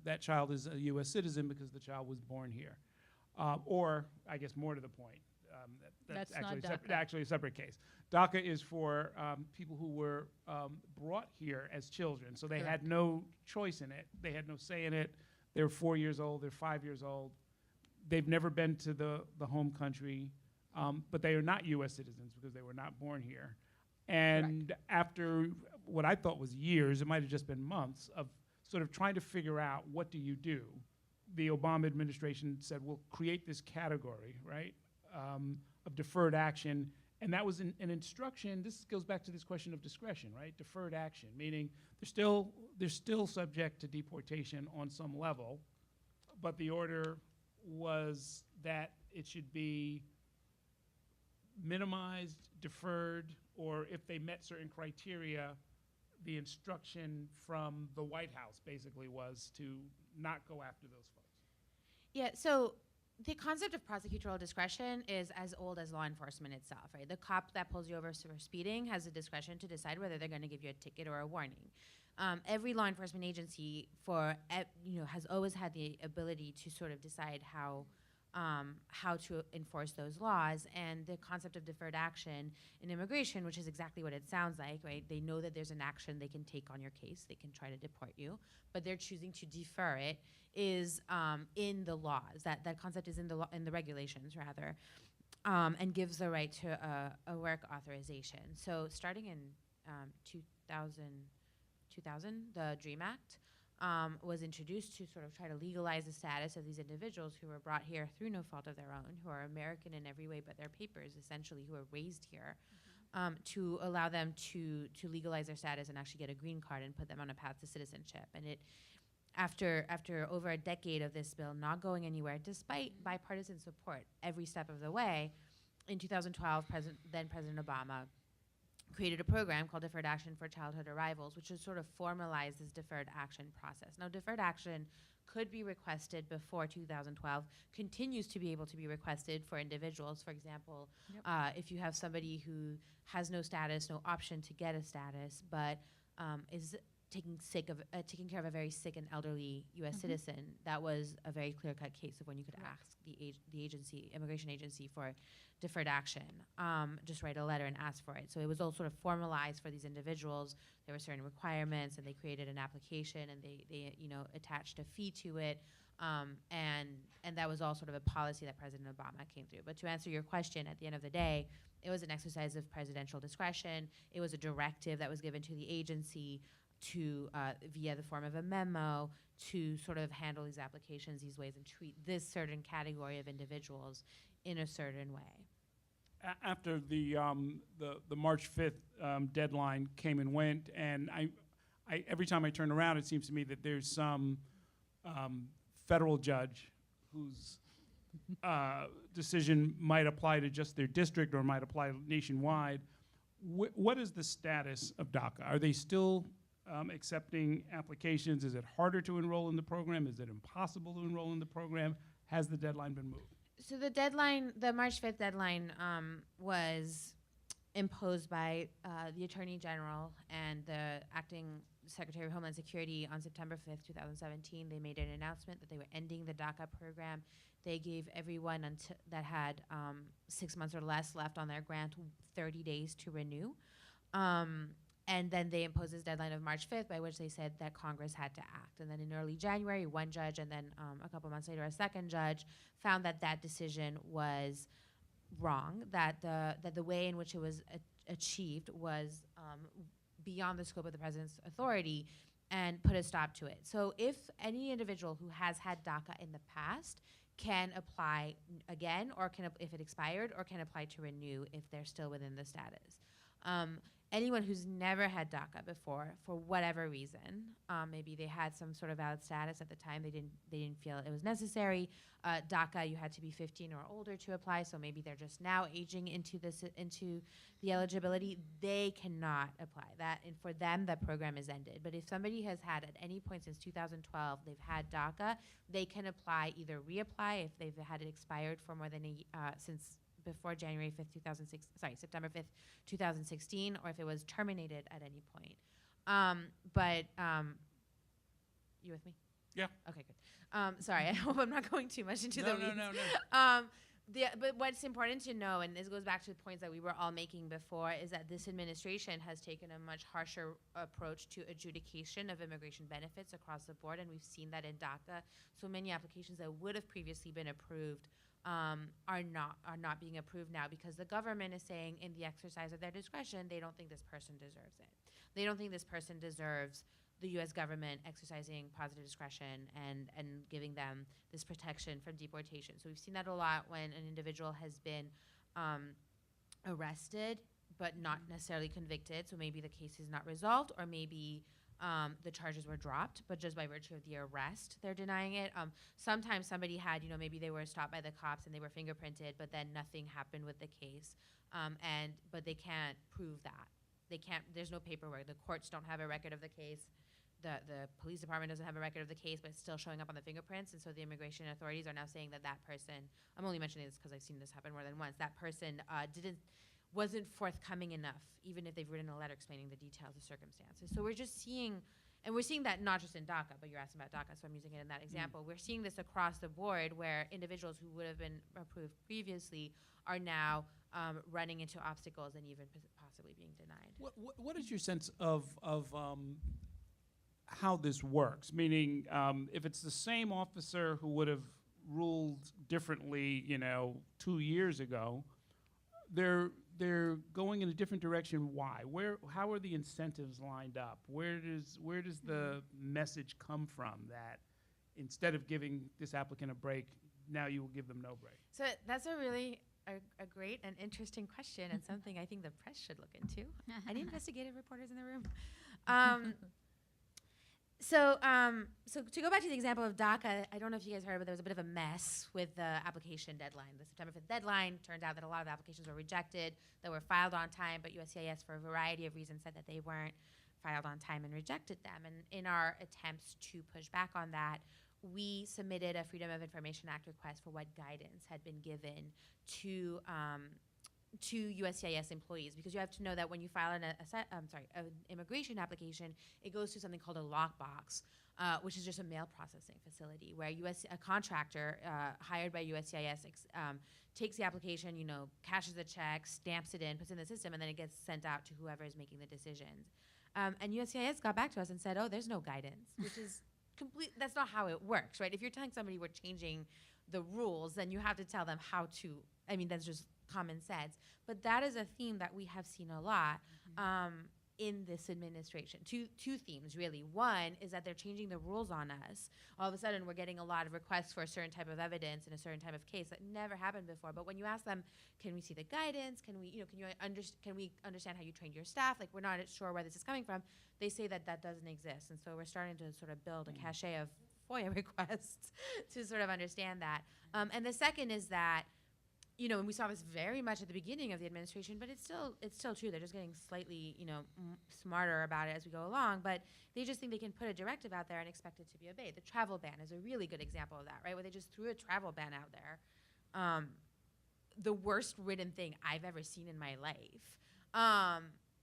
that child is a U.S. citizen because the child was born here. Or, I guess more to the point, that's actually a separate case. Daca is for people who were brought here as children, so they had no choice in it. They had no say in it. They're 4 years old, they're 5 years old. They've never been to the home country, but they are not U.S. citizens because they were not born here. And after what I thought was years, it might have just been months, of sort of trying to figure out what do you do, the Obama administration said, we'll create this category, right, of deferred action. And that was an instruction. This goes back to this question of discretion, right? Deferred action, meaning they're still subject to deportation on some level, but the order was that it should be minimized, deferred, or if they met certain criteria, the instruction from the White House basically was to not go after those folks. Yeah, so the concept of prosecutorial discretion is as old as law enforcement itself, right? The cop that pulls you over for speeding has the discretion to decide whether they're going to give you a ticket or a warning. Every law enforcement agency has always had the ability to sort of decide how to enforce those laws, and the concept of deferred action in immigration, which is exactly what it sounds like, right? They know that there's an action they can take on your case, they can try to deport you, but they're choosing to defer it, is in the laws. That concept is in the regulations, rather, and gives the right to a work authorization. So starting in 2000, the DREAM Act was introduced to sort of try to legalize the status of these individuals who were brought here through no fault of their own, who are American in every way but their papers, essentially, who are raised here, to allow them to legalize their status and actually get a green card and put them on a path to citizenship. And it, after over a decade of this bill not going anywhere, despite bipartisan support every step of the way, in 2012, then President Obama created a program called Deferred Action for Childhood Arrivals, which would sort of formalize this deferred action process. Now, deferred action could be requested before 2012, continues to be able to be requested for individuals. For example, if you have somebody who has no status, no option to get a status, but is taking care of a very sick and elderly U.S. citizen, that was a very clear-cut case of when you could ask the immigration agency for deferred action. Just write a letter and ask for it. So it was all sort of formalized for these individuals. There were certain requirements, and they created an application, and they attached a fee to it, and that was all sort of a policy that President Obama came through. But to answer your question, at the end of the day, it was an exercise of presidential discretion. It was a directive that was given to the agency to, via the form of a memo, to sort of handle these applications these ways and treat this certain category of individuals in a certain way. After the March 5th deadline came and went, and I every time I turn around, it seems to me that there's some federal judge whose decision might apply to just their district or might apply nationwide. What is the status of DACA? Are they still accepting applications? Is it harder to enroll in the program? Is it impossible to enroll in the program? Has the deadline been moved? So the deadline, the March 5th deadline, was imposed by the Attorney General and the acting Secretary of Homeland Security on September 5th, 2017. They made an announcement that they were ending the DACA program. They gave everyone that had 6 months or less left on their grant 30 days to renew. And then they imposed this deadline of March 5th, by which they said that Congress had to act. And then in early January, one judge, and then a couple months later, a second judge, found that that decision was wrong, that the way in which it was achieved was beyond the scope of the president's authority, and put a stop to it. So if any individual who has had DACA in the past can apply again, or if it expired, or can apply to renew if they're still within the status. Anyone who's never had DACA before, for whatever reason, maybe they had some sort of valid status at the time, they didn't feel it was necessary. DACA, you had to be 15 or older to apply, so maybe they're just now aging into the eligibility. They cannot apply that, and for them, the program is ended. But if somebody has had at any point since 2012, they've had DACA, they can apply, either reapply if they've had it expired for more than since before January 5th, September 5th, 2016, or if it was terminated at any point. You with me? Yeah. Okay, good. Sorry, I hope I'm not going too much into the weeds. No. But what's important to know, and this goes back to the points that we were all making before, is that this administration has taken a much harsher approach to adjudication of immigration benefits across the board, and we've seen that in DACA. So many applications that would have previously been approved are not being approved now because the government is saying, in the exercise of their discretion, they don't think this person deserves it. They don't think this person deserves the U.S. government exercising positive discretion and giving them this protection from deportation. So we've seen that a lot when an individual has been arrested but not necessarily convicted. So maybe the case is not resolved, or maybe the charges were dropped, but just by virtue of the arrest, they're denying it. Sometimes somebody had, maybe they were stopped by the cops and they were fingerprinted, but then nothing happened with the case. But they can't prove that. There's no paperwork. The courts don't have a record of the case. The police department doesn't have a record of the case, but it's still showing up on the fingerprints. And so the immigration authorities are now saying that person, I'm only mentioning this because I've seen this happen more than once, that person wasn't forthcoming enough, even if they've written a letter explaining the details of circumstances. So we're just seeing, and we're seeing that not just in DACA, but you're asking about DACA, so I'm using it in that example. We're seeing this across the board where individuals who would have been approved previously are now running into obstacles and even possibly being denied. What is your sense of how this works? Meaning, if it's the same officer who would have ruled differently, 2 years ago, they're going in a different direction. Why? How are the incentives lined up? Where does the message come from that instead of giving this applicant a break, now you will give them no break? So that's a really a great and interesting question, and something I think the press should look into. Any investigative reporters in the room? So to go back to the example of DACA, I don't know if you guys heard, but there was a bit of a mess with the application deadline. The September 5th deadline turned out that a lot of applications were rejected that were filed on time, but USCIS, for a variety of reasons, said that they weren't filed on time and rejected them. And in our attempts to push back on that, we submitted a Freedom of Information Act request for what guidance had been given to USCIS employees, because you have to know that when you file an immigration application, it goes to something called a lockbox, which is just a mail processing facility where a contractor hired by USCIS takes the application, cashes the check, stamps it in, puts it in the system, and then it gets sent out to whoever is making the decisions. And USCIS got back to us and said, oh, there's no guidance, which is that's not how it works, right? If you're telling somebody we're changing the rules, then you have to tell them how to, that's just common sense. But that is a theme that we have seen a lot in this administration. Two themes, really. One is that they're changing the rules on us. All of a sudden, we're getting a lot of requests for a certain type of evidence in a certain type of case that never happened before. But when you ask them, can we see the guidance? Can we understand how you trained your staff? Like, we're not sure where this is coming from. They say that doesn't exist. And so we're starting to sort of build a cachet of FOIA requests to sort of understand that. And the second is that, you know, and we saw this very much at the beginning of the administration, but it's still true. They're just getting slightly, you know, smarter about it as we go along. But they just think they can put a directive out there and expect it to be obeyed. The travel ban is a really good example of that, right? Where they just threw a travel ban out there. The worst written thing I've ever seen in my life.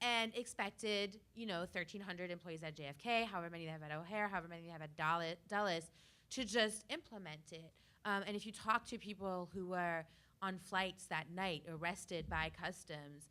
And expected, you know, 1,300 employees at JFK, however many they have at O'Hare, however many they have at Dulles, to just implement it. And if you talk to people who were on flights that night, arrested by customs,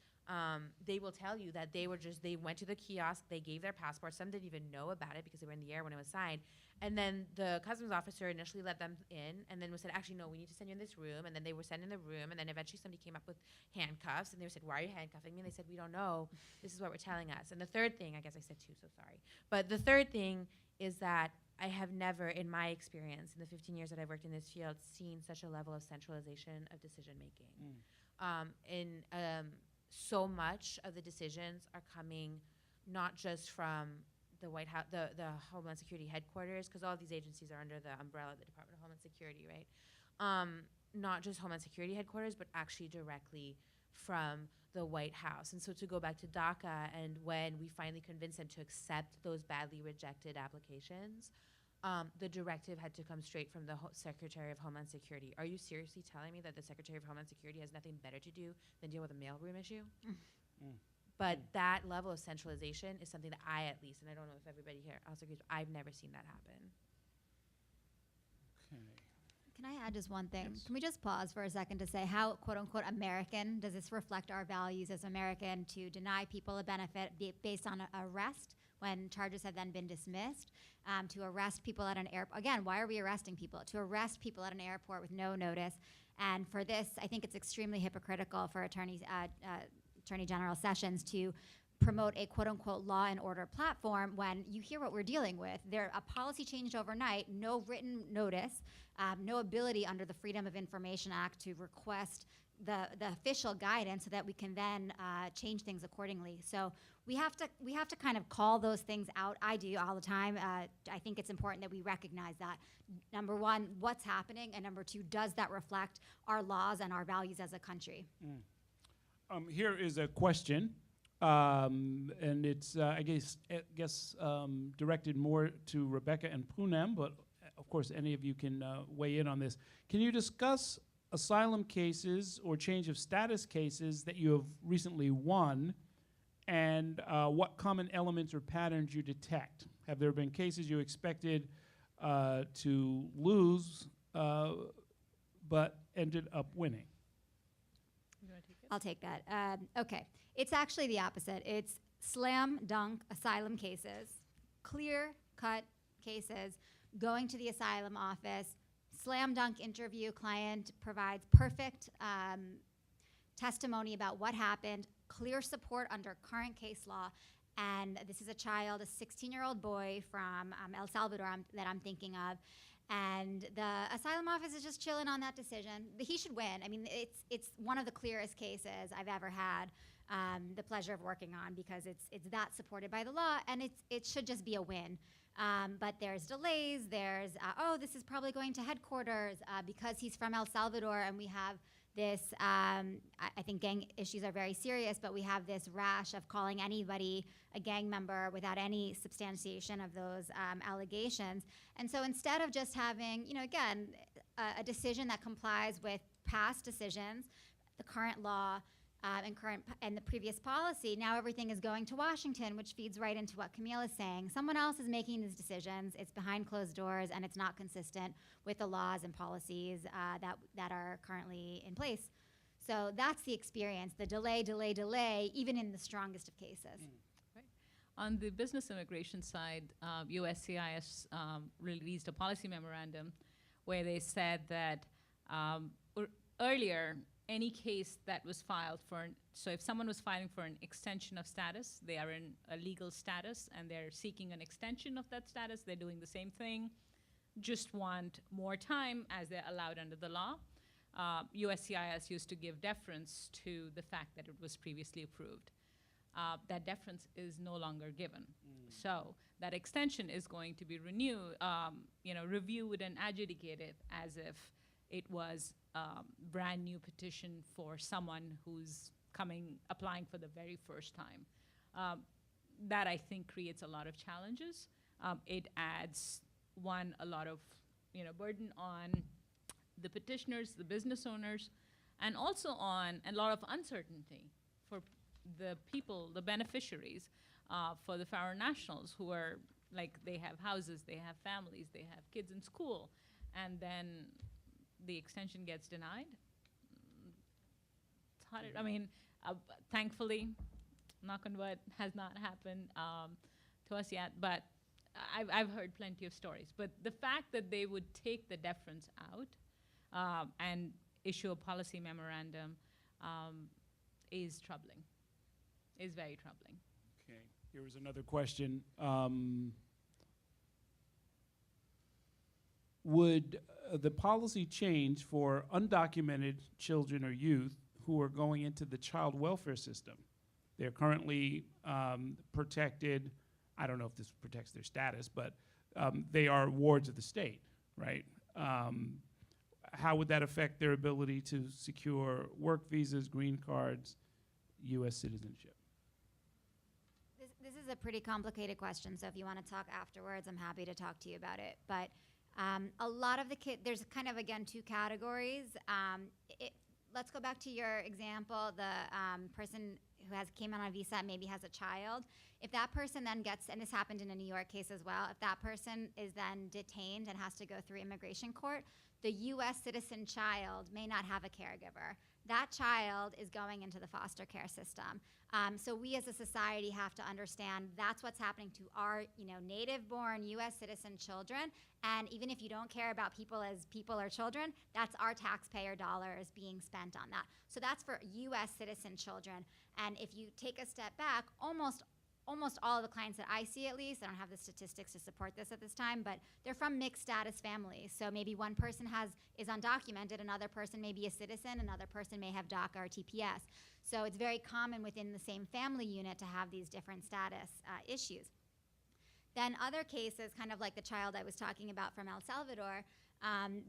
they will tell you that they went to the kiosk, they gave their passports, some didn't even know about it because they were in the air when it was signed, and then the customs officer initially let them in, and then said, actually, no, we need to send you in this room, and then they were sent in the room, and then eventually somebody came up with handcuffs, and they said, why are you handcuffing me? And they said, we don't know, this is what we're telling us. And the third thing, I guess I said two, so sorry, but the third thing is that I have never, in my experience, in the 15 years that I've worked in this field, seen such a level of centralization of decision-making. So much of the decisions are coming not just from the White House, the Homeland Security headquarters, because all of these agencies are under the umbrella of the Department of Homeland Security, right? Not just Homeland Security headquarters, but actually directly from the White House. And so to go back to Daca, and when we finally convinced them to accept those badly rejected applications, the directive had to come straight from the Secretary of Homeland Security. Are you seriously telling me that the Secretary of Homeland Security has nothing better to do than deal with a mailroom issue? But that level of centralization is something that I, at least, and I don't know if everybody here also agrees, I've never seen that happen. Okay. Can I add just one thing? Yes. Can we just pause for a second to say how, quote unquote, American does this reflect our values as American to deny people a benefit based on arrest when charges have then been dismissed, to arrest people at an airport? Again, why are we arresting people? To arrest people at an airport with no notice. And for this, I think it's extremely hypocritical for Attorney General Sessions to promote a quote-unquote law and order platform when you hear what we're dealing with. A policy changed overnight, no written notice, no ability under the Freedom of Information Act to request the official guidance so that we can then change things accordingly. So we have to kind of call those things out. I do all the time. I think it's important that we recognize that. Number one, what's happening, and number two, does that reflect our laws and our values as a country? Here is a question, and it's I guess directed more to Rebecca and Poonam, but of course any of you can weigh in on this. Can you discuss asylum cases or change of status cases that you have recently won, and what common elements or patterns you detect? Have there been cases you expected to lose but ended up winning? I'll take that. Okay. It's actually the opposite. It's slam dunk asylum cases, clear cut cases, going to the asylum office, slam dunk interview, client provides perfect testimony about what happened, clear support under current case law. And this is a child, a 16-year-old boy from El Salvador that I'm thinking of. And the asylum office is just chilling on that decision. He should win. I mean, it's one of the clearest cases I've ever had the pleasure of working on, because it's that supported by the law, and it should just be a win. But there's delays. There's this is probably going to headquarters because he's from El Salvador, and we have this. I think gang issues are very serious, but we have this rash of calling anybody a gang member without any substantiation of those allegations. And so instead of just having, again, a decision that complies with past decisions, the current law and the previous policy, now everything is going to Washington, which feeds right into what Camille is saying. Someone else is making these decisions. It's behind closed doors, and it's not consistent with the laws and policies that are currently in place. So that's the experience, the delay, even in the strongest of cases. Right. On the business immigration side, USCIS released a policy memorandum where they said that earlier, any case that was filed so if someone was filing for an extension of status, they are in a legal status and they're seeking an extension of that status, they're doing the same thing, just want more time as they're allowed under the law. USCIS used to give deference to the fact that it was previously approved. That deference is no longer given. so that extension is going to be reviewed and adjudicated as if it was brand new petition for someone who's applying for the very first time. That I think creates a lot of challenges. It adds a lot of burden on the petitioners, the business owners, and also on a lot of uncertainty for the people, the beneficiaries, for the foreign nationals who are they have houses, they have families, they have kids in school, and then the extension gets denied. It's hard. I mean, thankfully, knock on wood, has not happened to us yet, but I've heard plenty of stories. But the fact that they would take the deference out and issue a policy memorandum is troubling, is very troubling. Okay, here was another question. Would the policy change for undocumented children or youth who are going into the child welfare system? They're currently protected. I don't know if this protects their status, but they are wards of the state, right? How would that affect their ability to secure work visas, green cards, U.S. citizenship? This is a pretty complicated question, so if you want to talk afterwards, I'm happy to talk to you about it. But a lot of the kids, there's kind of, again, two categories. Let's go back to your example, the person who came on a visa and maybe has a child. If that person then gets, and this happened in a New York case as well, if that person is then detained and has to go through immigration court, the U.S. citizen child may not have a caregiver. That child is going into the foster care system. So we as a society have to understand that's what's happening to our native-born U.S. citizen children. And even if you don't care about people as people or children, that's our taxpayer dollars being spent on that. So that's for U.S. citizen children. And if you take a step back, almost all of the clients that I see, at least, I don't have the statistics to support this at this time, but they're from mixed status families. So maybe one person is undocumented, another person may be a citizen, another person may have DACA or TPS. So it's very common within the same family unit to have these different status issues. Then other cases, kind of like the child I was talking about from El Salvador,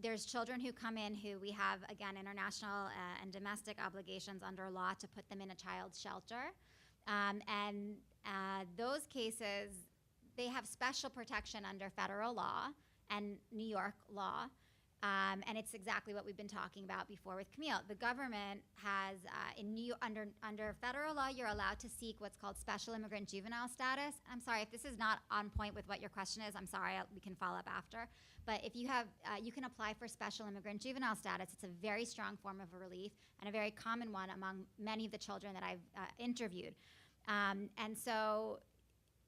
there's children who come in who we have, again, international and domestic obligations under law to put them in a child's shelter. And those cases, they have special protection under federal law and New York law. And it's exactly what we've been talking about before with Camille. The government has, under federal law, you're allowed to seek what's called special immigrant juvenile status. I'm sorry, if this is not on point with what your question is, I'm sorry, we can follow up after. But if you have, you can apply for special immigrant juvenile status. It's a very strong form of relief and a very common one among many of the children that I've interviewed. And so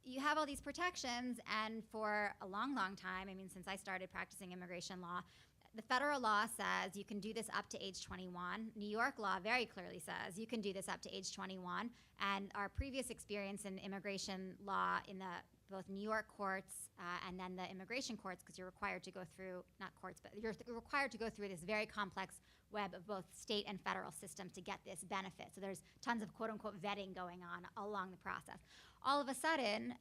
you have all these protections, and for a long, long time, I mean, since I started practicing immigration law, the federal law says you can do this up to age 21. New York law very clearly says you can do this up to age 21. And our previous experience in immigration law in both New York courts and then the immigration courts, because you're required to go through, not courts, but you're required to go through this very complex web of both state and federal systems to get this benefit. So there's tons of quote-unquote vetting going on along the process. All of a sudden,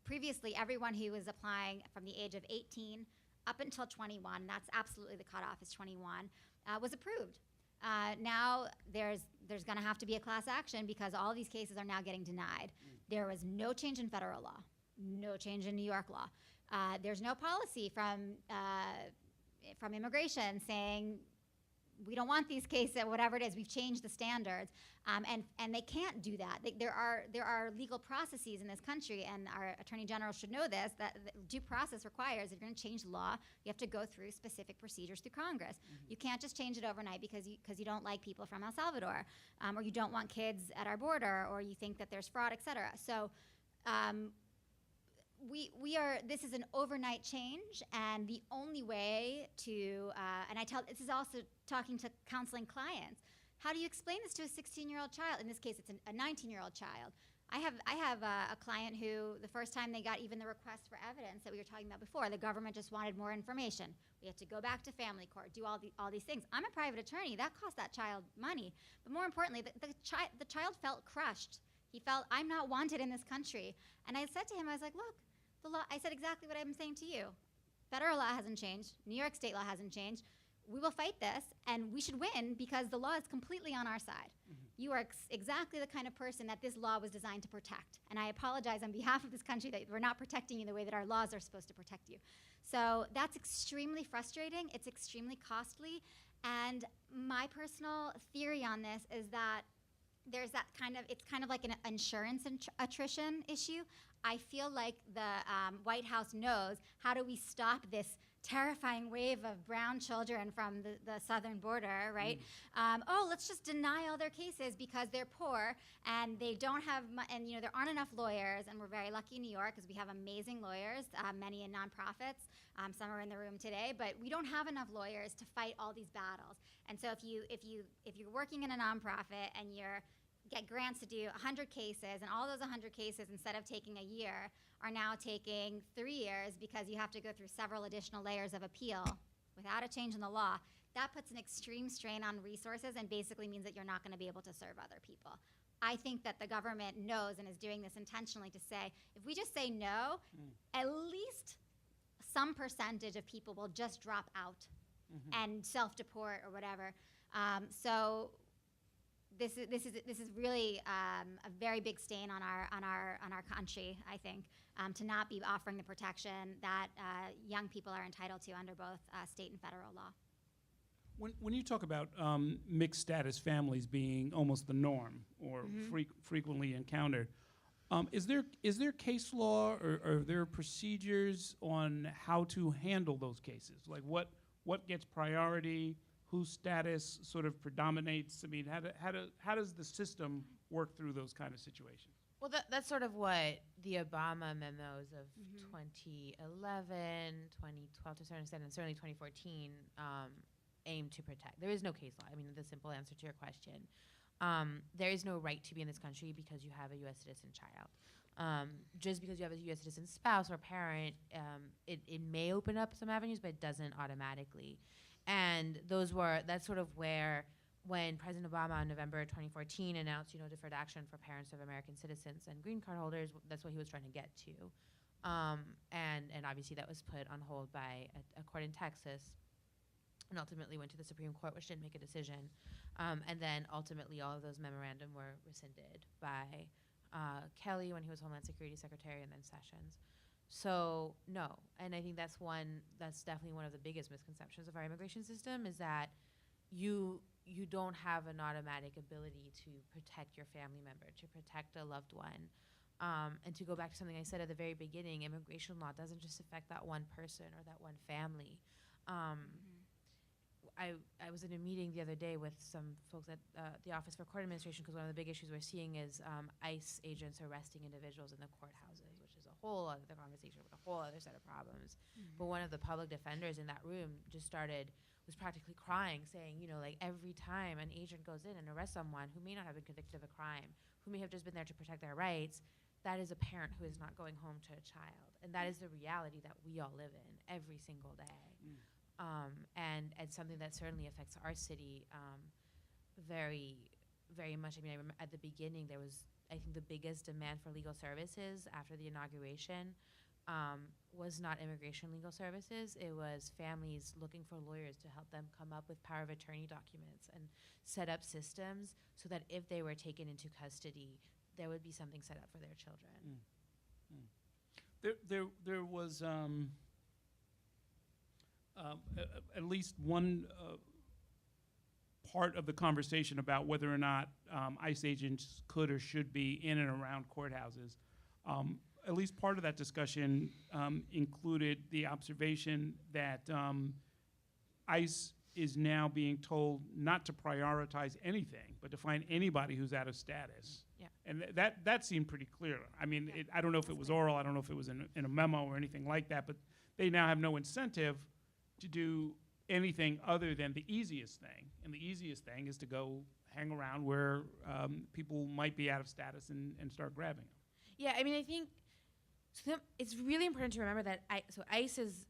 previously everyone who was applying from the age of 18 up until 21, that's absolutely the cutoff is 21, was approved. Now there's going to have to be a class action because all these cases are now getting denied. There was no change in federal law, no change in New York law. There's no policy from immigration saying we don't want these cases, whatever it is. We've changed the standards, and they can't do that. There are legal processes in this country, and our Attorney General should know this. That due process requires if you're going to change the law, you have to go through specific procedures through Congress. You can't just change it overnight because you don't like people from El Salvador, or you don't want kids at our border, or you think that there's fraud, et cetera. So. This is an overnight change, and the only way to, this is also talking to counseling clients. How do you explain this to a 16-year-old child? In this case, it's a 19-year-old child. I have a client who, the first time they got even the request for evidence that we were talking about before, the government just wanted more information. We had to go back to family court, do all these things. I'm a private attorney. That cost that child money. But more importantly, the child felt crushed. He felt, I'm not wanted in this country. And I said to him, I was like, look, the law, I said exactly what I'm saying to you. Federal law hasn't changed. New York state law hasn't changed. We will fight this, and we should win because the law is completely on our side. You are exactly the kind of person that this law was designed to protect. And I apologize on behalf of this country that we're not protecting you the way that our laws are supposed to protect you. So that's extremely frustrating. It's extremely costly. And my personal theory on this is that there's that it's kind of like an insurance attrition issue. I feel like the White House knows, how do we stop this terrifying wave of brown children from the southern border, right? Let's just deny all their cases because they're poor and they don't have, and there aren't enough lawyers, and we're very lucky in New York because we have amazing lawyers, many in nonprofits. Some are in the room today, but we don't have enough lawyers to fight all these battles. And so if you're working in a nonprofit and you're get grants to do 100 cases, and all those 100 cases, instead of taking a year, are now taking 3 years because you have to go through several additional layers of appeal without a change in the law, that puts an extreme strain on resources and basically means that you're not going to be able to serve other people. I think that the government knows and is doing this intentionally to say, if we just say no, at least some percentage of people will just drop out and self-deport or whatever. So this is really a very big stain on our country, I think, to not be offering the protection that young people are entitled to under both state and federal law. When you talk about mixed status families being almost the norm or frequently encountered, is there case law or are there procedures on how to handle those cases? Like what gets priority? Whose status sort of predominates? I mean, how does the system work through those kind of situations? Well, that's sort of what the Obama memos of 2011, 2012 to a certain extent, and certainly 2014 aim to protect. There is no case law. I mean, the simple answer to your question. There is no right to be in this country because you have a U.S. citizen child. Just because you have a U.S. citizen spouse or parent, it may open up some avenues, but it doesn't automatically. And that's sort of where, when President Obama in November 2014 announced, deferred action for parents of American citizens and green card holders, that's what he was trying to get to. And obviously that was put on hold by a court in Texas and ultimately went to the Supreme Court, which didn't make a decision. And then ultimately all of those memorandum were rescinded by Kelly when he was Homeland Security Secretary, and then Sessions. So no, and I think that's definitely one of the biggest misconceptions of our immigration system, is that you don't have an automatic ability to protect your family member, to protect a loved one. And to go back to something I said at the very beginning, immigration law doesn't just affect that one person or that one family. I was in a meeting the other day with some folks at the Office for Court Administration, because one of the big issues we're seeing is ICE agents arresting individuals in the courthouses, which is a whole other conversation with a whole other set of problems. But one of the public defenders in that room was practically crying, saying, like every time an agent goes in and arrests someone who may not have been convicted of a crime, who may have just been there to protect their rights, that is a parent who is not going home to a child. And that is the reality that we all live in every single day. And something that certainly affects our city very, very much. I mean, I remember at the beginning there was, I think, the biggest demand for legal services after the inauguration was not immigration legal services. It was families looking for lawyers to help them come up with power of attorney documents and set up systems so that if they were taken into custody, there would be something set up for their children. There was at least one part of the conversation about whether or not ICE agents could or should be in and around courthouses. At least part of that discussion included the observation that ICE is now being told not to prioritize anything, but to find anybody who's out of status. Yeah. And that seemed pretty clear. I mean, I don't know if it was oral, I don't know if it was in a memo or anything like that, but they now have no incentive to do anything other than the easiest thing. And the easiest thing is to go hang around where people might be out of status and start grabbing them. Yeah, I mean, I think it's really important to remember that ICE is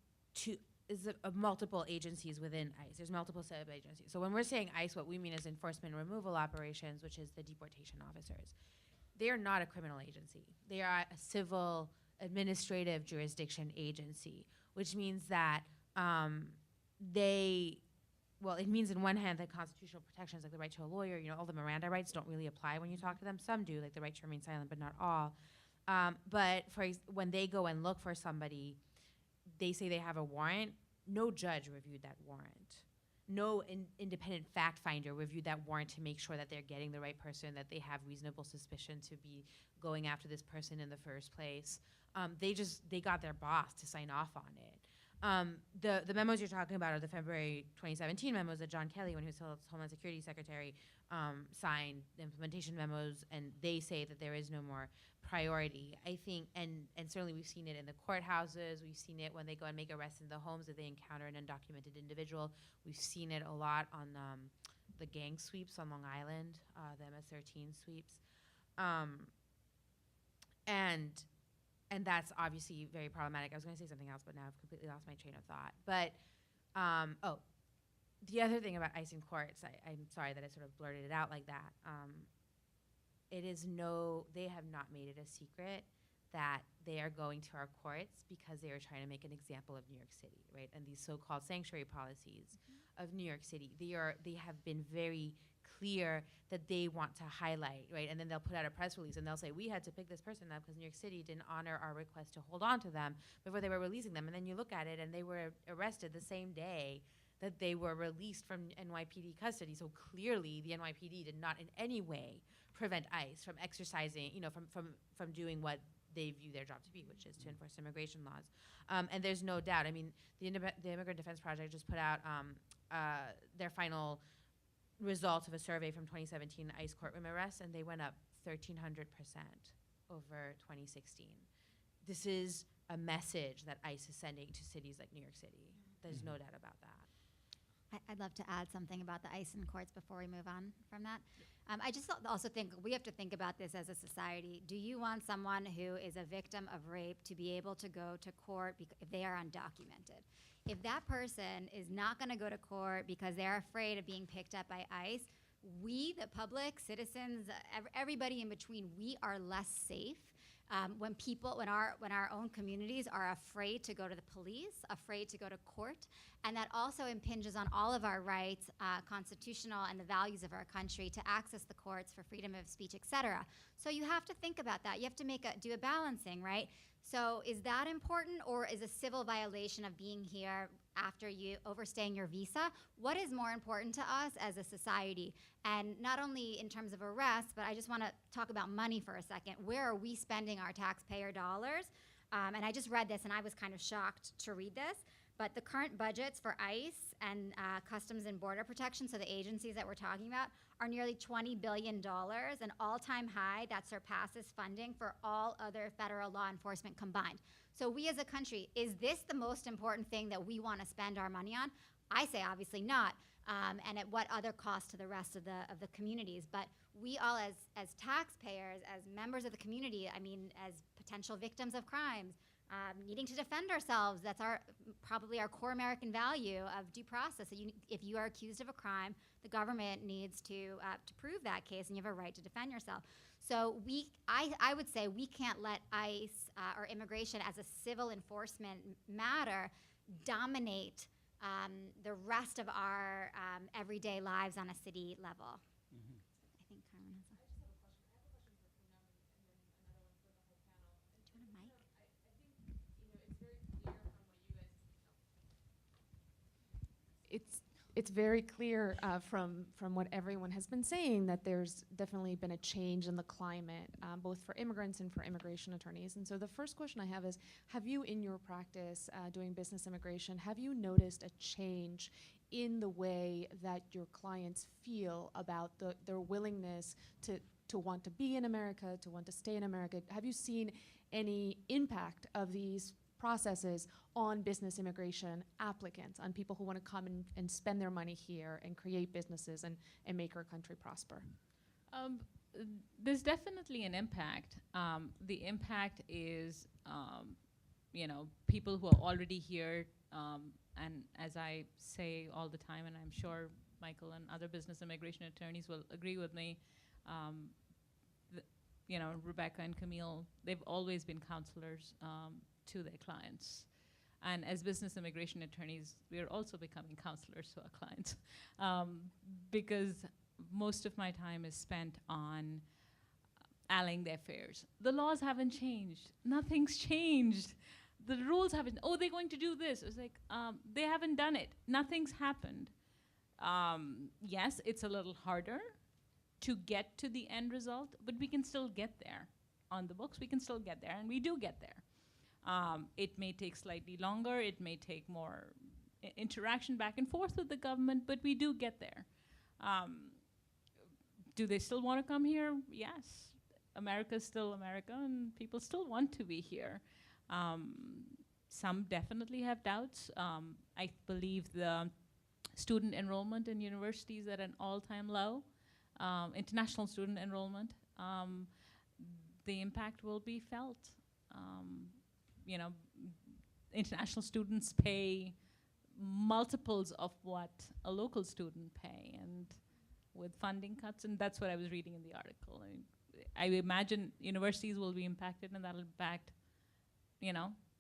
multiple agencies within ICE. There's multiple sub-agencies. So when we're saying ICE, what we mean is enforcement and removal operations, which is the deportation officers. they are not a criminal agency. They are a civil administrative jurisdiction agency, which means that it means in one hand that constitutional protections like the right to a lawyer, all the Miranda rights don't really apply when you talk to them. Some do, like the right to remain silent, but not all. But when they go and look for somebody, they say they have a warrant. No judge reviewed that warrant. No independent fact finder reviewed that warrant to make sure that they're getting the right person, that they have reasonable suspicion to be going after this person in the first place. They got their boss to sign off on it. The memos you're talking about are the February 2017 memos that John Kelly, when he was Homeland Security Secretary, signed, the implementation memos, and they say that there is no more priority. I think, and certainly we've seen it in the courthouses, we've seen it when they go and make arrests in the homes if they encounter an undocumented individual. We've seen it a lot on the gang sweeps on Long Island, the MS-13 sweeps. And that's obviously very problematic. I was going to say something else, but now I've completely lost my train of thought. But, the other thing about ICE in courts, I'm sorry that I sort of blurted it out like that. They have not made it a secret that they are going to our courts because they are trying to make an example of New York City, right? And these so-called sanctuary policies of New York City, they have been very clear that they want to highlight, right? And then they'll put out a press release and they'll say, we had to pick this person up because New York City didn't honor our request to hold on to them before they were releasing them. And then you look at it and they were arrested the same day that they were released from NYPD custody. So clearly the NYPD did not in any way prevent ICE from exercising, from doing what they view their job to be, which is to enforce immigration laws. And there's no doubt, the Immigrant Defense Project just put out their final results of a survey from 2017 ICE courtroom arrests, and they went up 1,300% over 2016. This is a message that ICE is sending to cities like New York City. There's no doubt about that. I'd love to add something about the ICE in courts before we move on from that. I just also think we have to think about this as a society. Do you want someone who is a victim of rape to be able to go to court if they are undocumented? If that person is not going to go to court because they're afraid of being picked up by ICE, we, the public, citizens, everybody in between, we are less safe. When our own communities are afraid to go to the police, afraid to go to court, and that also impinges on all of our rights, constitutional and the values of our country, to access the courts for freedom of speech, et cetera. So you have to think about that. You have to do a balancing, right? So is that important, or is a civil violation of being here after you overstaying your visa? What is more important to us as a society? And not only in terms of arrests, but I just want to talk about money for a second. Where are we spending our taxpayer dollars? And I just read this, and I was kind of shocked to read this. But the current budgets for ICE and Customs and Border Protection, so the agencies that we're talking about, are nearly $20 billion, an all-time high that surpasses funding for all other federal law enforcement combined. So we as a country, is this the most important thing that we want to spend our money on? I say obviously not, and at what other cost to the rest of the communities. But we all as taxpayers, as members of the community, as potential victims of crimes, needing to defend ourselves, that's probably our core American value of due process. So if you are accused of a crime, the government needs to prove that case, and you have a right to defend yourself. So I would say we can't let ICE or immigration as a civil enforcement matter dominate the rest of our everyday lives on a city level. Mm-hmm. I think Carmen has a... Do you want a mic? It's very clear from what everyone has been saying that there's definitely been a change in the climate, both for immigrants and for immigration attorneys. And so the first question I have is, have you, in your practice doing business immigration, have you noticed a change in the way that your clients feel about their willingness to want to be in America, to want to stay in America? Have you seen any impact of these processes on business immigration applicants, on people who want to come and spend their money here and create businesses and make our country prosper? There's definitely an impact. The impact is, people who are already here, and as I say all the time, and I'm sure Michael and other business immigration attorneys will agree with me, Rebecca and Camille, they've always been counselors to their clients. And as business immigration attorneys, we are also becoming counselors to our clients because most of my time is spent on allaying their fears. The laws haven't changed. Nothing's changed. The rules haven't. Oh, they're going to do this. It's like, they haven't done it. Nothing's happened. Yes, it's a little harder to get to the end result, but we can still get there. On the books, we can still get there, and we do get there. It may take slightly longer. It may take more interaction back and forth with the government, but we do get there. Do they still want to come here? Yes. America's still America, and people still want to be here. Some definitely have doubts. I believe the student enrollment in universities at an all-time low, international student enrollment, the impact will be felt. International students pay multiples of what a local student pay, and with funding cuts, and that's what I was reading in the article. I imagine universities will be impacted, and that'll impact,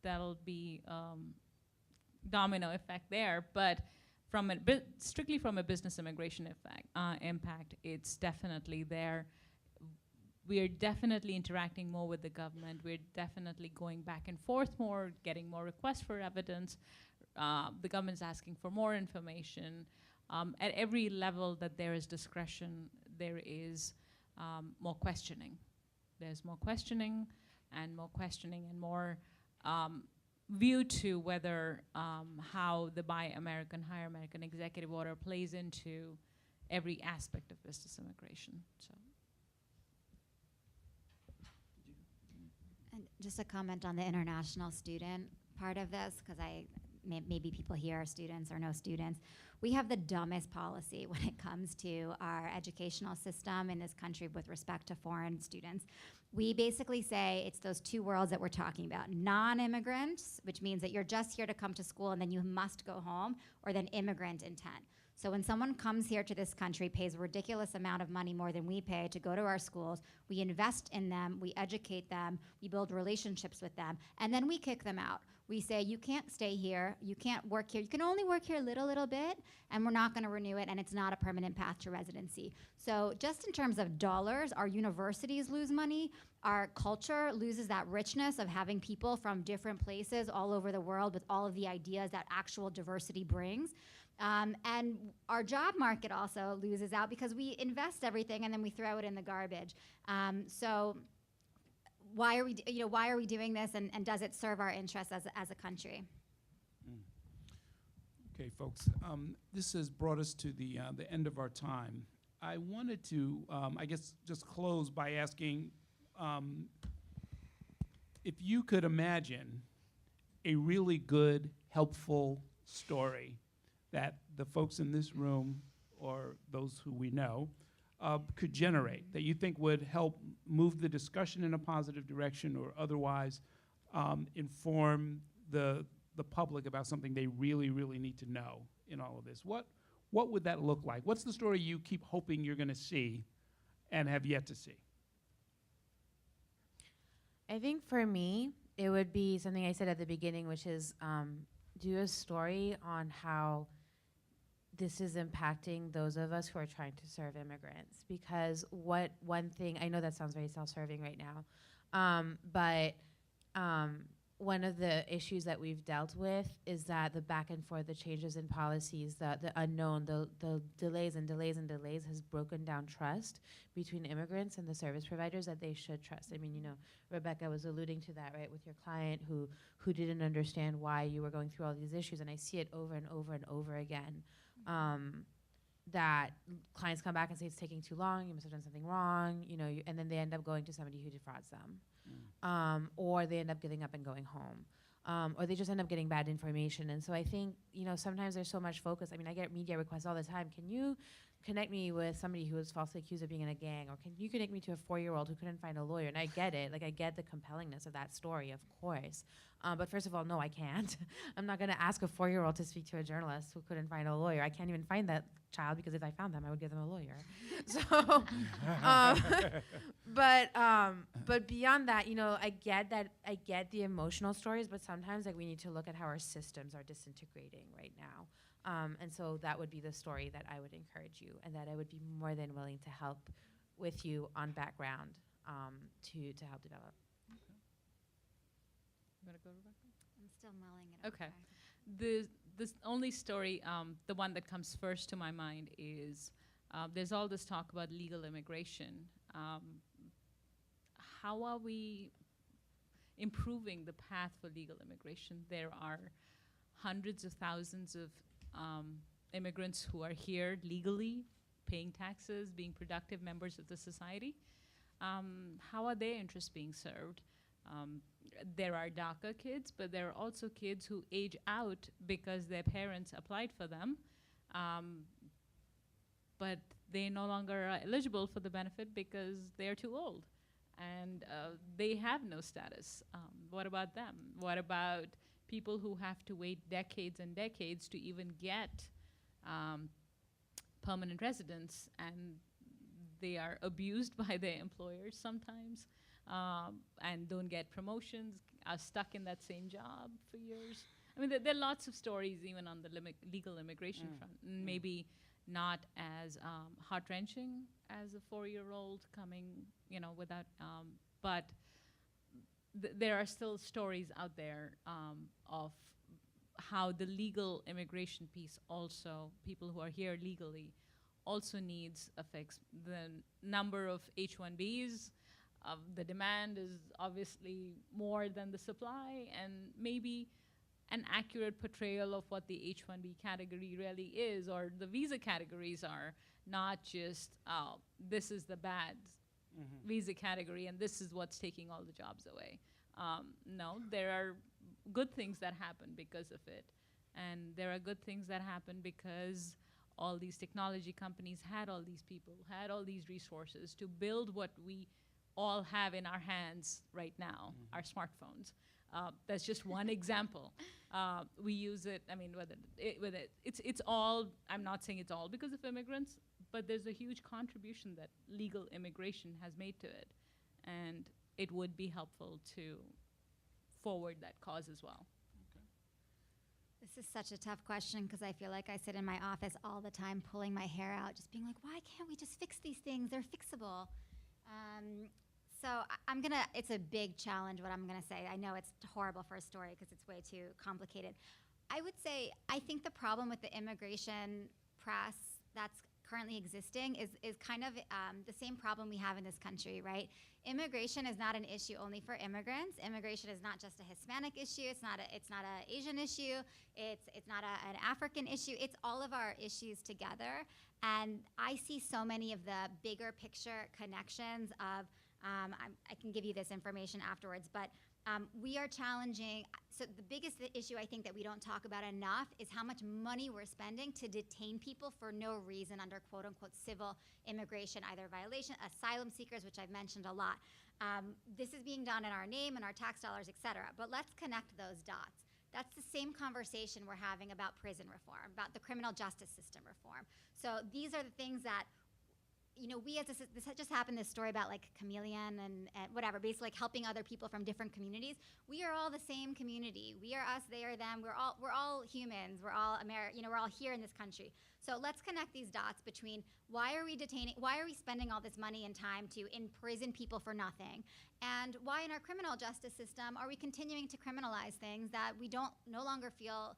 that'll be domino effect there. But from strictly from a business immigration impact, it's definitely there. We're definitely interacting more with the government. We're definitely going back and forth more, getting more requests for evidence. The government's asking for more information. At every level that there is discretion, there is more questioning. There's more questioning and more view to whether how the Buy American, Hire American executive order plays into every aspect of business immigration. So. And just a comment on the international student part of this, because maybe people here are students or no students. We have the dumbest policy when it comes to our educational system in this country with respect to foreign students. We basically say it's those two worlds that we're talking about. Non-immigrants, which means that you're just here to come to school and then you must go home, or then immigrant intent. So when someone comes here to this country, pays a ridiculous amount of money, more than we pay, to go to our schools, we invest in them, we educate them, we build relationships with them, and then we kick them out. We say, you can't stay here, you can't work here, you can only work here a little bit, and we're not gonna renew it, and it's not a permanent path to residency. So just in terms of dollars, our universities lose money, our culture loses that richness of having people from different places all over the world with all of the ideas that actual diversity brings. And our job market also loses out because we invest everything and then we throw it in the garbage. So why are we doing this, and does it serve our interests as a country? Okay, folks, this has brought us to the end of our time. I wanted to, I guess, just close by asking if you could imagine a really good, helpful story that the folks in this room or those who we know could generate, that you think would help move the discussion in a positive direction, or otherwise inform the public about something they really, really need to know in all of this. What would that look like? What's the story you keep hoping you're gonna see and have yet to see? I think for me, it would be something I said at the beginning, which is do a story on how this is impacting those of us who are trying to serve immigrants. Because one thing, I know that sounds very self-serving right now, but one of the issues that we've dealt with is that the back and forth, the changes in policies, the unknown, the delays and delays and delays has broken down trust between immigrants and the service providers that they should trust. I mean, Rebecca was alluding to that, right, with your client who didn't understand why you were going through all these issues, and I see it over and over and over again. That clients come back and say it's taking too long, you must have done something wrong, and then they end up going to somebody who defrauds them. Or they end up giving up and going home. Or they just end up getting bad information. And so I think, sometimes there's so much focus. I mean, I get media requests all the time. Can you connect me with somebody who was falsely accused of being in a gang, or can you connect me to a 4-year-old who couldn't find a lawyer? And I get it. Like, I get the compellingness of that story, of course. But first of all, no, I can't. I'm not going to ask a 4-year-old to speak to a journalist who couldn't find a lawyer. I can't even find that child, because if I found them, I would give them a lawyer. So, but beyond that, you know, I get the emotional stories, but sometimes, like, we need to look at how our systems are disintegrating right now. And so that would be the story that I would encourage you, and that I would be more than willing to help with you on background to help develop. You want to go, Rebecca? I'm still mulling it over. Okay. This only story, the one that comes first to my mind is there's all this talk about legal immigration. How are we improving the path for legal immigration? There are hundreds of thousands of immigrants who are here legally, paying taxes, being productive members of the society. How are their interests being served? There are Daca kids, but there are also kids who age out because their parents applied for them, but they no longer are eligible for the benefit because they're too old, and they have no status. What about them? What about people who have to wait decades and decades to even get permanent residence, and they are abused by their employers sometimes, and don't get promotions, are stuck in that same job for years. I mean, there are lots of stories even on the legal immigration front. Maybe not as heart-wrenching as a 4-year-old coming, you know, without, but there are still stories out there of how the legal immigration piece also, people who are here legally, also needs a fix. The number of H-1Bs, the demand is obviously more than the supply, and maybe an accurate portrayal of what the H-1B category really is, or the visa categories are, not just, this is the bad visa category and this is what's taking all the jobs away. No, there are good things that happen because of it. And there are good things that happen because all these technology companies had all these people, had all these resources to build what we all have in our hands right now, our smartphones. That's just one example. We use it, I mean, it's all, I'm not saying it's all because of immigrants, but there's a huge contribution that legal immigration has made to it. And it would be helpful to forward that cause as well. This is such a tough question, because I feel like I sit in my office all the time pulling my hair out, just being like, why can't we just fix these things? They're fixable. So I'm gonna, it's a big challenge what I'm gonna say. I know it's horrible for a story because it's way too complicated. I would say, I think the problem with the immigration press that's currently existing is kind of the same problem we have in this country, right? Immigration is not an issue only for immigrants. Immigration is not just a Hispanic issue. It's not an Asian issue. It's not an African issue. It's all of our issues together. And I see so many of the bigger picture connections of, I can give you this information afterwards, but we are challenging, so the biggest issue I think that we don't talk about enough is how much money we're spending to detain people for no reason under quote unquote civil immigration, either violation, asylum seekers, which I've mentioned a lot. This is being done in our name and our tax dollars, et cetera, but let's connect those dots. That's the same conversation we're having about prison reform, about the criminal justice system reform. So these are the things that, you know, we as a, this just happened, this story about like Camille and whatever, basically like helping other people from different communities. We are all the same community. We are us, they are them. We're all humans. We're all we're all here in this country. So let's connect these dots between why are we spending all this money and time to imprison people for nothing, and why in our criminal justice system are we continuing to criminalize things that we no longer feel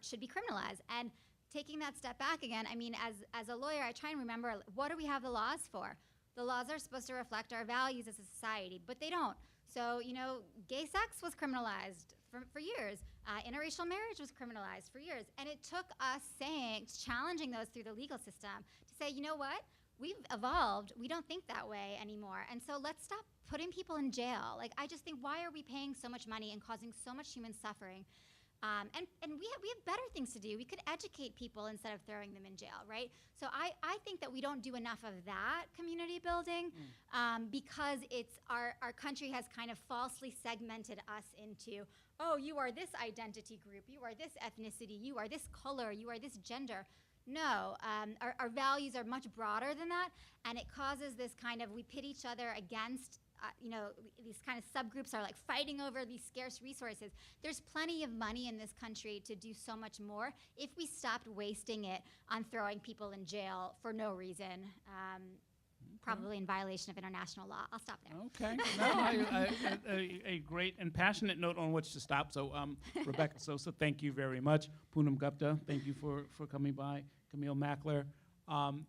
should be criminalized. And taking that step back again, I mean, as a lawyer, I try and remember, what do we have the laws for? The laws are supposed to reflect our values as a society, but they don't. So, you know, gay sex was criminalized for years. Interracial marriage was criminalized for years. And it took us challenging those through the legal system to say, you know what? We've evolved. We don't think that way anymore. And so let's stop putting people in jail. Like, I just think, why are we paying so much money and causing so much human suffering And we have better things to do. We could educate people instead of throwing them in jail, right? So I think that we don't do enough of that community building because our country has kind of falsely segmented us into, oh, you are this identity group, you are this ethnicity, you are this color, you are this gender. No, our values are much broader than that, and it causes this kind of, we pit each other against, these kind of subgroups are like fighting over these scarce resources. There's plenty of money in this country to do so much more if we stopped wasting it on throwing people in jail for no reason, probably in violation of international law. I'll stop there. Okay. No, a great and passionate note on which to stop. So, Rebecca Sosa, thank you very much. Poonam Gupta, thank you for coming by. Camille Mcclure.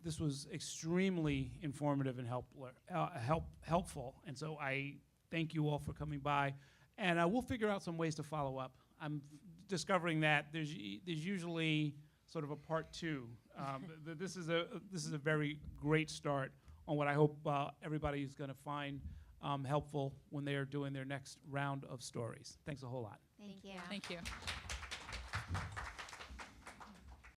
This was extremely informative and helpful. And so I thank you all for coming by. And we'll figure out some ways to follow up. I'm discovering that there's usually sort of a part two. This is a very great start on what I hope everybody is going to find helpful when they are doing their next round of stories. Thanks a whole lot. Thank you. Thank you.